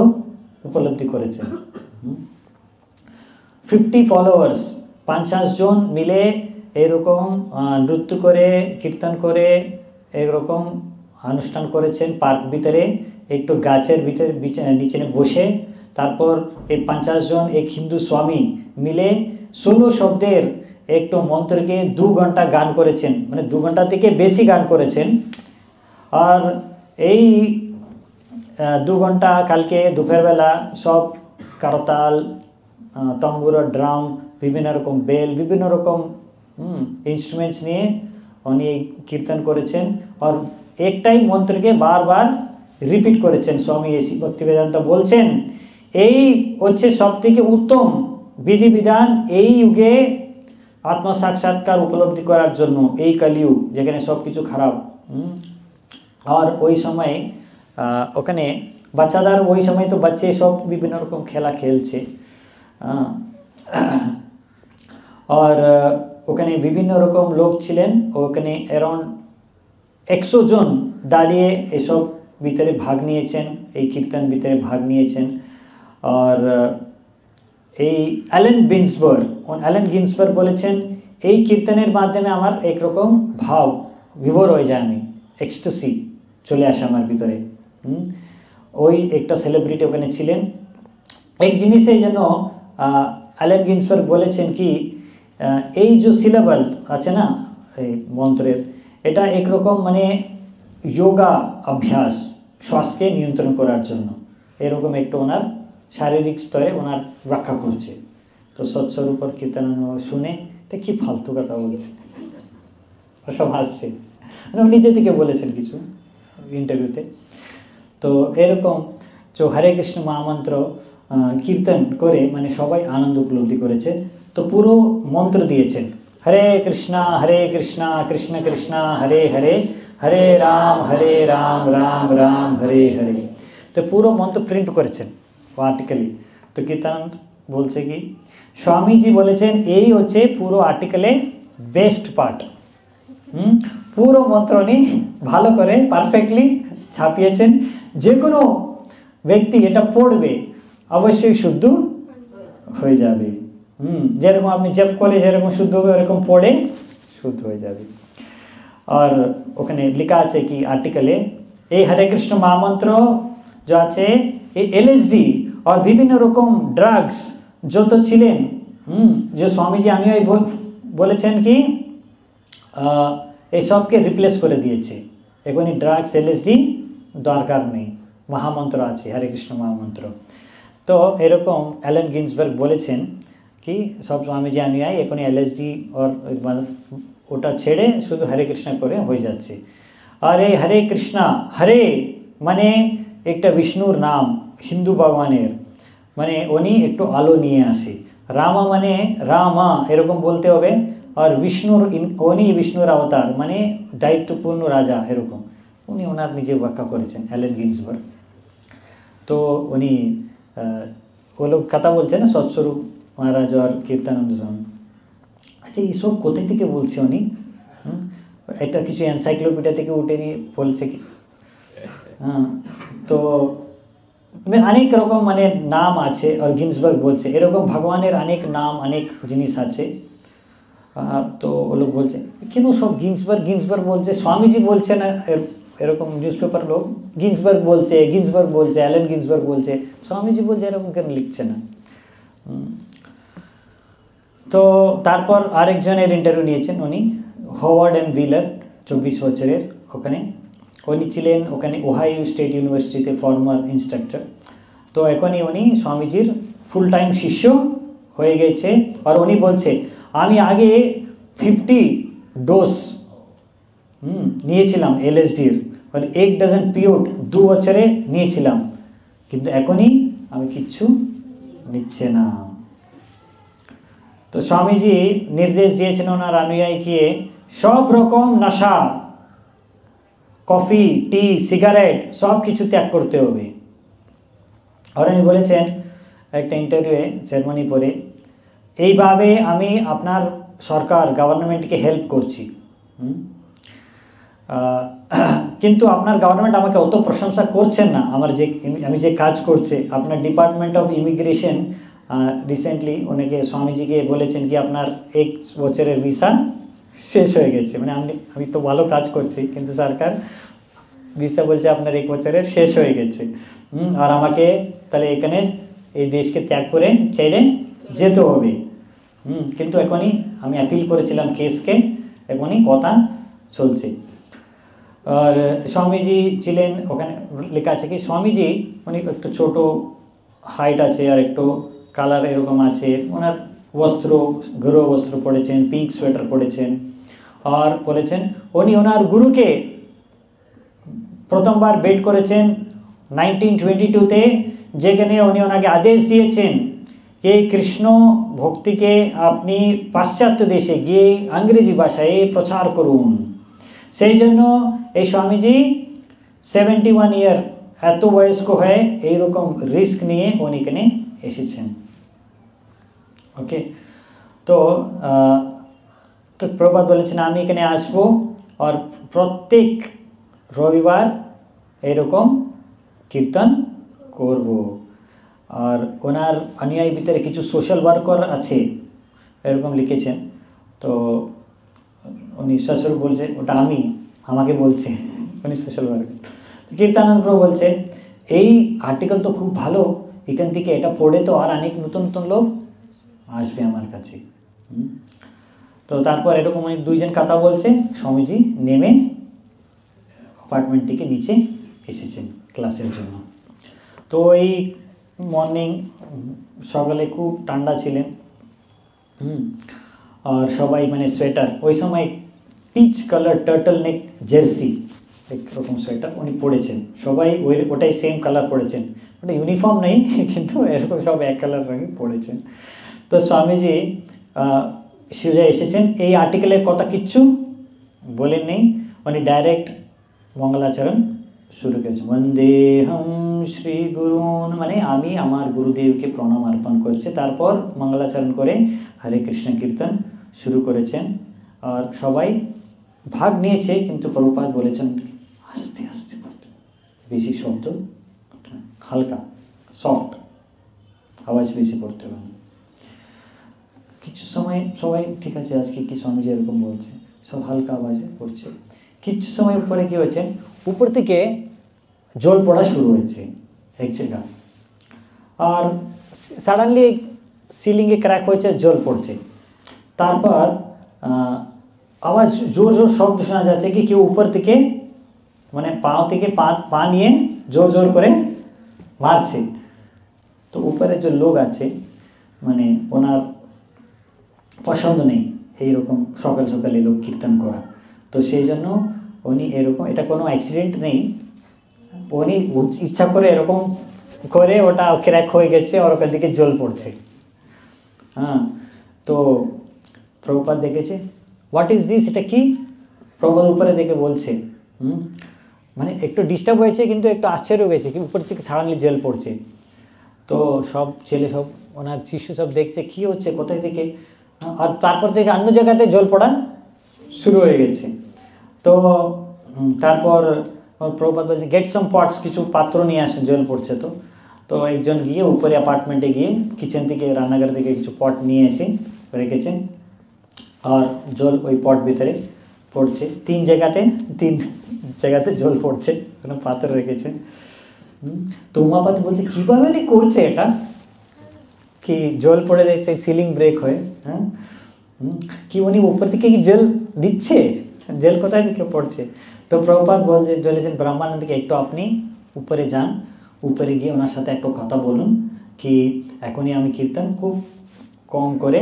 উপলব্ধি করেছেন। 50 ফলোয়ার্স, 50 জন মিলে এরকম নৃত্য করে কীর্তন করে এরকম অনুষ্ঠান করেছেন পার্ক ভিতরে, একটু গাছের ভিতরে নিচে বসে। তারপর এই 50 জন এক হিন্দু স্বামী মিলে 16 শব্দের একটু মন্ত্রকে 2 ঘন্টা গান করেছেন, মানে 2 ঘন্টা থেকে বেশি গান করেছেন। আর এই 2 ঘন্টা কালকে দুপুরবেলা সব করতাল, তম্বুরা, ড্রাম, বিভিন্ন রকম বেল, বিভিন্ন রকম ইনস্ট্রুমেন্টস নিয়ে উনি কীর্তন করেছেন আর একটাই মন্ত্রকে বারবার রিপিট করেছেন। স্বামী এসি ভক্তিবেদান্ত বলছেন এই হচ্ছে সব থেকে উত্তম বিধিবিধান এই যুগে আত্মসাক্ষাৎকার উপলব্ধি করার জন্য, এই কলিযুগ যেখানে সব কিছু খারাপ। আর ওই সময় ওখানে বাচ্চাদের, ওই সময় তো বাচ্চা সব বিভিন্ন রকম খেলা খেলছে। আর ওখানে বিভিন্ন রকম লোক ছিলেন, ওখানে অ্যারাউন্ড 100 জন দাঁড়িয়ে এসব ভিতরে ভাগ নিয়েছেন, এই কীর্তন ভিতরে ভাগ নিয়েছেন। আর এই অ্যালেন গিন্সবার্গ বলেছেন এই কীর্তনের মাধ্যমে আমার একরকম ভাব বিভোর হয়ে যায়, আমি এক্সটাসি চলে আসে আমার ভিতরে। ওই একটা সেলিব্রিটি ওখানে ছিলেন। এক জিনিস এই জন্য অ্যালেন গিন্সবার্গ বলেছেন কি এই যে সিলেবল আছে না এই মন্ত্রের, এটা একরকম মানে যোগা অভ্যাস, শ্বাসকে নিয়ন্ত্রণ করার জন্য, এরকম একটু ওনার শারীরিক স্তরে ওনার ব্যাখ্যা করছে। তো সৎস্বরূপ কীর্তন শুনে এটা কি ফালতু কথা বলছে, সব হাসছে, নিজে থেকে বলেছেন কিছু ইন্টারভিউতে। তো এরকম তো হরে কৃষ্ণ মহামন্ত্র কীর্তন করে মানে সবাই আনন্দ উপলব্ধি করেছে। তো পুরো মন্ত্র দিয়েছেন হরে কৃষ্ণ কৃষ্ণ কৃষ্ণ হরে হরে, হরে রাম রাম রাম হরে হরে। তো পুরো মন্ত্র প্রিন্ট করেছেন ও আর্টিকেলে। তো কীর্তনানন্দ বলছে কি স্বামীজি বলেছেন এই হচ্ছে পুরো আর্টিকেলে বেস্ট পার্ট। পুরো মন্ত্র উনি ভালো করে পারফেক্টলি ছাপিয়েছেন, যে কোনো ব্যক্তি এটা পড়বে অবশ্যই শুদ্ধ হয়ে যাবে। যেরকম আপনি জপ করে যেরকম শুদ্ধ হবে ওরকম পড়ে শুদ্ধ হয়ে যাবে। আর ওখানে লেখা আছে কি আর্টিকেলে এই হরে কৃষ্ণ মহামন্ত্র যা আছে এই এলএসডি আর বিভিন্ন রকম ড্রাগস যত ছিলেন, যে স্বামীজি আমি বলেছেন কি এই সবকে রিপ্লেস করে দিয়েছে। এখনই ড্রাগস এলএসডি দরকার নেই, মহামন্ত্র আছে হরে কৃষ্ণ মহামন্ত্র। তো এরকম অ্যালেন গিন্সবার্গ বলেছেন কি সব স্বামীজি অনুযায়ী এখনই এলএসডি আর ওটা ছেড়ে শুধু হরে কৃষ্ণ করে হয়ে যাচ্ছে। আর এই হরে কৃষ্ণ, হরে মানে একটা বিষ্ণুর নাম, হিন্দু ভগবানের, মানে উনি একটু আলো নিয়ে আসে। রামা মানে রামা এরকম বলতে হবে। আর বিষ্ণুর উনি বিষ্ণুর অবতার মানে দায়িত্বপূর্ণ রাজা, এরকম উনি ওনার নিজে ব্যাখ্যা করেছেন অ্যালেন গিন্সবার্গ। তো উনি ও লোক কথা বলছে না সৎস্বরূপ মহারাজ আর কীর্তনানন্দ স্বামী। আচ্ছা এইসব কোথায় থেকে বলছে উনি? এটা কিছু এনসাইক্লোপিডিয়া থেকে উঠে নিয়ে বলছে কি? তো অনেক রকম মানে নাম আছে আর গিন্সবার্গ বলছে এরকম ভগবানের অনেক নাম অনেক জিনিস আছে। তো ও লোক বলছে কেন সব গিন্সবার্গ বলছে, স্বামীজি বলছে না, এরকম নিউজ পেপার লোক গিন্সবার্গ বলছে অ্যালেন গিন্সবার্গ বলছে, স্বামীজি বলছে, এরকম কেন লিখছে না? তো তারপর আরেকজনের ইন্টারভিউ নিয়েছেন উনি, হওয়ার্ড এম হুইলার, 24 বছরের, ওখানে উনি ছিলেন ওখানে ওহাইও স্টেট ইউনিভার্সিটিতে ফর্মার ইনস্ট্রাক্টর। তো এখনই উনি স্বামীজির ফুল টাইম শিষ্য হয়ে গেছে। আর উনি বলছে আমি আগে 50 ডোজ নিয়েছিলাম এলএসডির, আর 1 ডজন পিরিয়ড 2 বছরে নিয়েছিলাম, কিন্তু এখনই আমি কিচ্ছু নিচ্ছে না। তো স্বামীজি নির্দেশ দিয়েছেন ওনার অনুযায়ীকে সব রকম নেশা, কফি, টি, সিগারেট সব কিছু ত্যাগ করতে হবে। আর উনি বলেছেন একটা ইন্টারভিউয়ে সেরেমনি পরে, এইভাবে আমি আপনার সরকার গভর্নমেন্টকে হেল্প করছি। কিন্তু আপনার গভর্নমেন্ট আমাকে অত প্রশংসা করছেন না আমার যে আমি যে কাজ করছে। আপনার ডিপার্টমেন্ট অফ ইমিগ্রেশন রিসেন্টলি অনেকে স্বামীজিকে বলেছেন কি আপনার 1 বছরের ভিসা শেষ হয়ে গেছে, মানে আমি তো ভালো কাজ করছি কিন্তু সরকার ভিসা বলছে আপনার 1 বছরের শেষ হয়ে গেছে। আর আমাকে তাহলে এখানে এই দেশকে ত্যাগ করে ছেড়ে যেতে হবে। কিন্তু এখনই আমি অ্যাপিল করেছিলাম কেসকে, এখনই কথা চলছে। আর স্বামীজি ছিলেন ওখানে, লেখা আছে কি স্বামীজি উনি একটু ছোট হাইট আছে আর একটু কালার এরকম আছে, ওনার বস্ত্র ঘরোয়া বস্ত্র পরেছেন, পিঙ্ক সোয়েটার পরেছেন। আর বলেছেন উনি ওনার গুরুকে প্রথমবার ভেট করেছেন 1922-তে, যেখানে উনি ওনাকে আদেশ দিয়েছেন এই কৃষ্ণ ভক্তিকে আপনি পাশ্চাত্য দেশে গিয়ে ইংরেজি ভাষায় প্রচার করুন। সেই জন্য এই স্বামীজি 71 ইয়ার এত বয়স্ক হয়ে এইরকম রিস্ক নিয়ে উনি এখানে এসেছেন। ওকে, তো প্রভুপাদ বলেছেন আমি এখানে আসবো আর প্রত্যেক রবিবার এরকম কীর্তন করব। আর ওনার অনুযায়ী ভিতরে কিছু সোশ্যাল ওয়ার্কার আছে এরকম লিখেছেন। তো উনি সরাসরি বলছে ওটা আমাকে বলছে উনি সোশ্যাল ওয়ার্কার। কীর্তনানন্দ প্রভু বলছে এই আর্টিকেল তো খুব ভালো, এখান থেকে এটা পড়ে তো আর অনেক নতুন নতুন লোক আসবে আমার কাছে। তো তারপর এরকম অনেক 2 জন কথা বলছে, স্বামীজি নেমে অ্যাপার্টমেন্ট থেকে নিচে এসেছেন ক্লাসের জন্য। তো এই মর্নিং সকালে খুব ঠান্ডা ছিলেন, আর সবাই মানে সোয়েটার, ওই সময় পিচ কালার টার্টল নেক জার্সি একরকম সোয়েটার উনি পরেছেন, সবাই ওটাই সেম কালার পরেছেন, ওটা ইউনিফর্ম নেই কিন্তু এরকম সব এক কালার রঙে পরেছেন। তো স্বামীজি সোজা এসেছেন, এই আর্টিকেলের কথা কিচ্ছু বলেন নেই, উনি ডাইরেক্ট মঙ্গলাচরণ শুরু করেছেন। বন্দেহম শ্রী গুরুন, মানে আমি আমার গুরুদেবকে প্রণাম অর্পণ করছে। তারপর মঙ্গলাচরণ করে হরে কৃষ্ণ কীর্তন শুরু করেছেন। আর সবাই ভাগ নিয়েছে, কিন্তু প্রভুপাদ বলেছেন আস্তে আস্তে পড়তে, বেশি শব্দ হালকা সফট আওয়াজ বেশি পড়তে হবে। কিছু সময় সবাই ঠিক আছে আজকে কি স্বামীজি এরকম বলছে, সব হালকা আওয়াজে পড়ছে। কিছু সময় পরে কি হয়েছে, উপর থেকে জল পড়া শুরু হয়েছে এক জায়গা, আর সাডেনলি সিলিংয়ে ক্র্যাক হয়েছে, জল পড়ছে। তারপর আওয়াজ জোর জোর শব্দ শোনা যাচ্ছে কি কেউ উপর থেকে মানে পাও থেকে পা নিয়ে জোর জোর করে মারছে। তো উপরে যে লোক আছে মানে ওনার পছন্দ নেই এইরকম সকাল সকালে লোক কীর্তন করা, তো সেই জন্য উনি এরকম, এটা কোনো অ্যাক্সিডেন্ট নেই, উনি ইচ্ছা করে এরকম করে ওটা ক্র্যাক হয়ে গেছে আর ওখান থেকে জল পড়ছে। তো প্রভুপাদ দেখেছে হোয়াট ইজ দিস, এটা কি? প্রভুপাদ উপরে দেখে বলছে মানে একটু ডিস্টার্ব হয়েছে কিন্তু একটু আশ্চর্য হয়েছে কি উপর থেকে সাডেনলি জল পড়ছে। তো সব ছেলে সব ওনার শিষ্য সব দেখছে কি হচ্ছে কোথায় থেকে, আর তারপর থেকে অন্য জায়গাতে জল পড়া শুরু হয়ে গেছে। তো তারপর প্রভুপাদ বলছে গেট সাম পটস, কিছু পাত্র নিয়ে আসেন, জল পড়ছে। তো একজন গিয়ে উপরে অ্যাপার্টমেন্টে গিয়ে কিচেন থেকে রান্নাঘর থেকে কিছু পট নিয়ে এসে রেখেছেন, আর জল ওই পট ভিতরে পড়ছে। 3 জায়গাতে জল পড়ছে, কোনো পাত্র রেখেছেন। তো উমাপতি বলছে কীভাবে উনি করছে এটা, কি জল পড়ে দেখছে সিলিং ব্রেক হয়ে, কি উনি উপর থেকে কি জল দিচ্ছে, জল কোথায় থেকে পড়ছে? তো প্রভুপাদ বলেছেন ব্রহ্মানন্দকে একটু আপনি উপরে যান, উপরে গিয়ে ওনার সাথে একটু কথা বলুন কি এখনই আমি কীর্তন খুব কম করে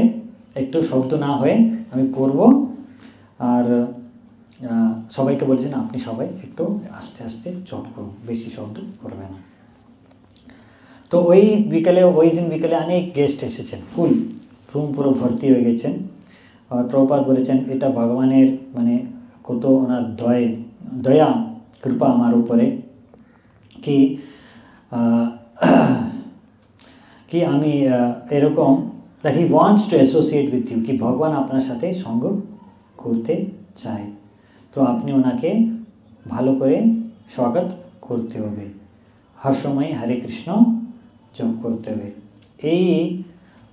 একটু শব্দ না হয়ে আমি করব, আর সবাইকে বলছেন আপনি সবাই একটু আস্তে আস্তে জপ করুন, বেশি শব্দ করবে না। তো ওই দিন বিকেলে অনেক গেস্ট এসেছেন, ফুল রুম পুরো ভর্তি হয়ে গেছেন। আর প্রভুপাদ বলেছেন এটা ভগবানের মানে কত ওনার দয়া কৃপা আমার উপরে কি আমি এরকম that he wants to associate with you, কি ভগবান আপনার সাথে সঙ্গ করতে চায়। তো আপনি ওনাকে ভালো করে স্বাগত করতে হবে, हर समय हरे कृष्ण जप करते हुए। এই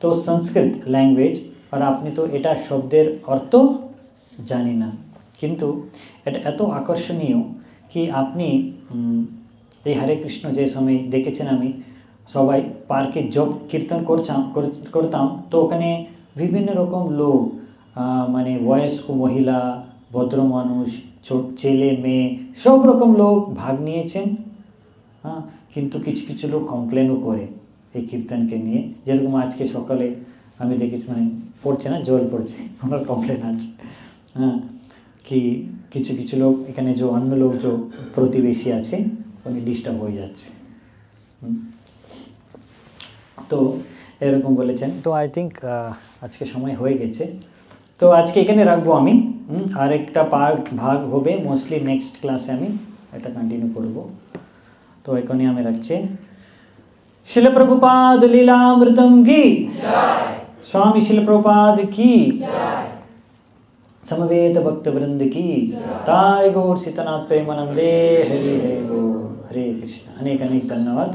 তো সংস্কৃত ল্যাঙ্গুয়েজ, আর আপনি তো এটা শব্দের অর্থ জানি না, কিন্তু এটা এত আকর্ষণীয় কি আপনি এই হরে কৃষ্ণ যে সময় দেখেছেন আমি সবাই পার্কে জপ কীর্তন করতাম, তো ওখানে বিভিন্ন রকম লোক, মানে বয়স্ক মহিলা, ভদ্র মানুষ, ছোট ছেলে মেয়ে, সব রকম লোক ভাগ নিয়েছেন। হ্যাঁ, কিন্তু কিছু কিছু লোক কমপ্লেনও করে এই কীর্তনকে নিয়ে, যেরকম আজকে সকালে আমি দেখেছি, মানে পড়ছে না, জল পড়ছে, আমার কমপ্লেন আছে। হ্যাঁ, কি কিছু কিছু লোক এখানে যে অন্য লোক যে প্রতিবেশী আছে উনি ডিস্টার্ব হয়ে যাচ্ছে। তো এরকম বলেছেন। তো আই থিঙ্ক আজকে সময় হয়ে গেছে, তো আজকে এখানে রাখবো আমি। আর একটা ভাগ হবে মোস্টলি নেক্সট ক্লাসে আমি এটা কন্টিনিউ করব। তো এখানে আমি রাখছি। শিল প্রভুপাদ লীলামৃতম কি জয়, स्वामी शिल प्रभुपाद की जय, समवेत भक्त वृंद की जय, ताय गौर सीतानाथ प्रेमानंदे हरि हरि बोल, हरे कृष्ण। अनेक अनेक धन्यवाद।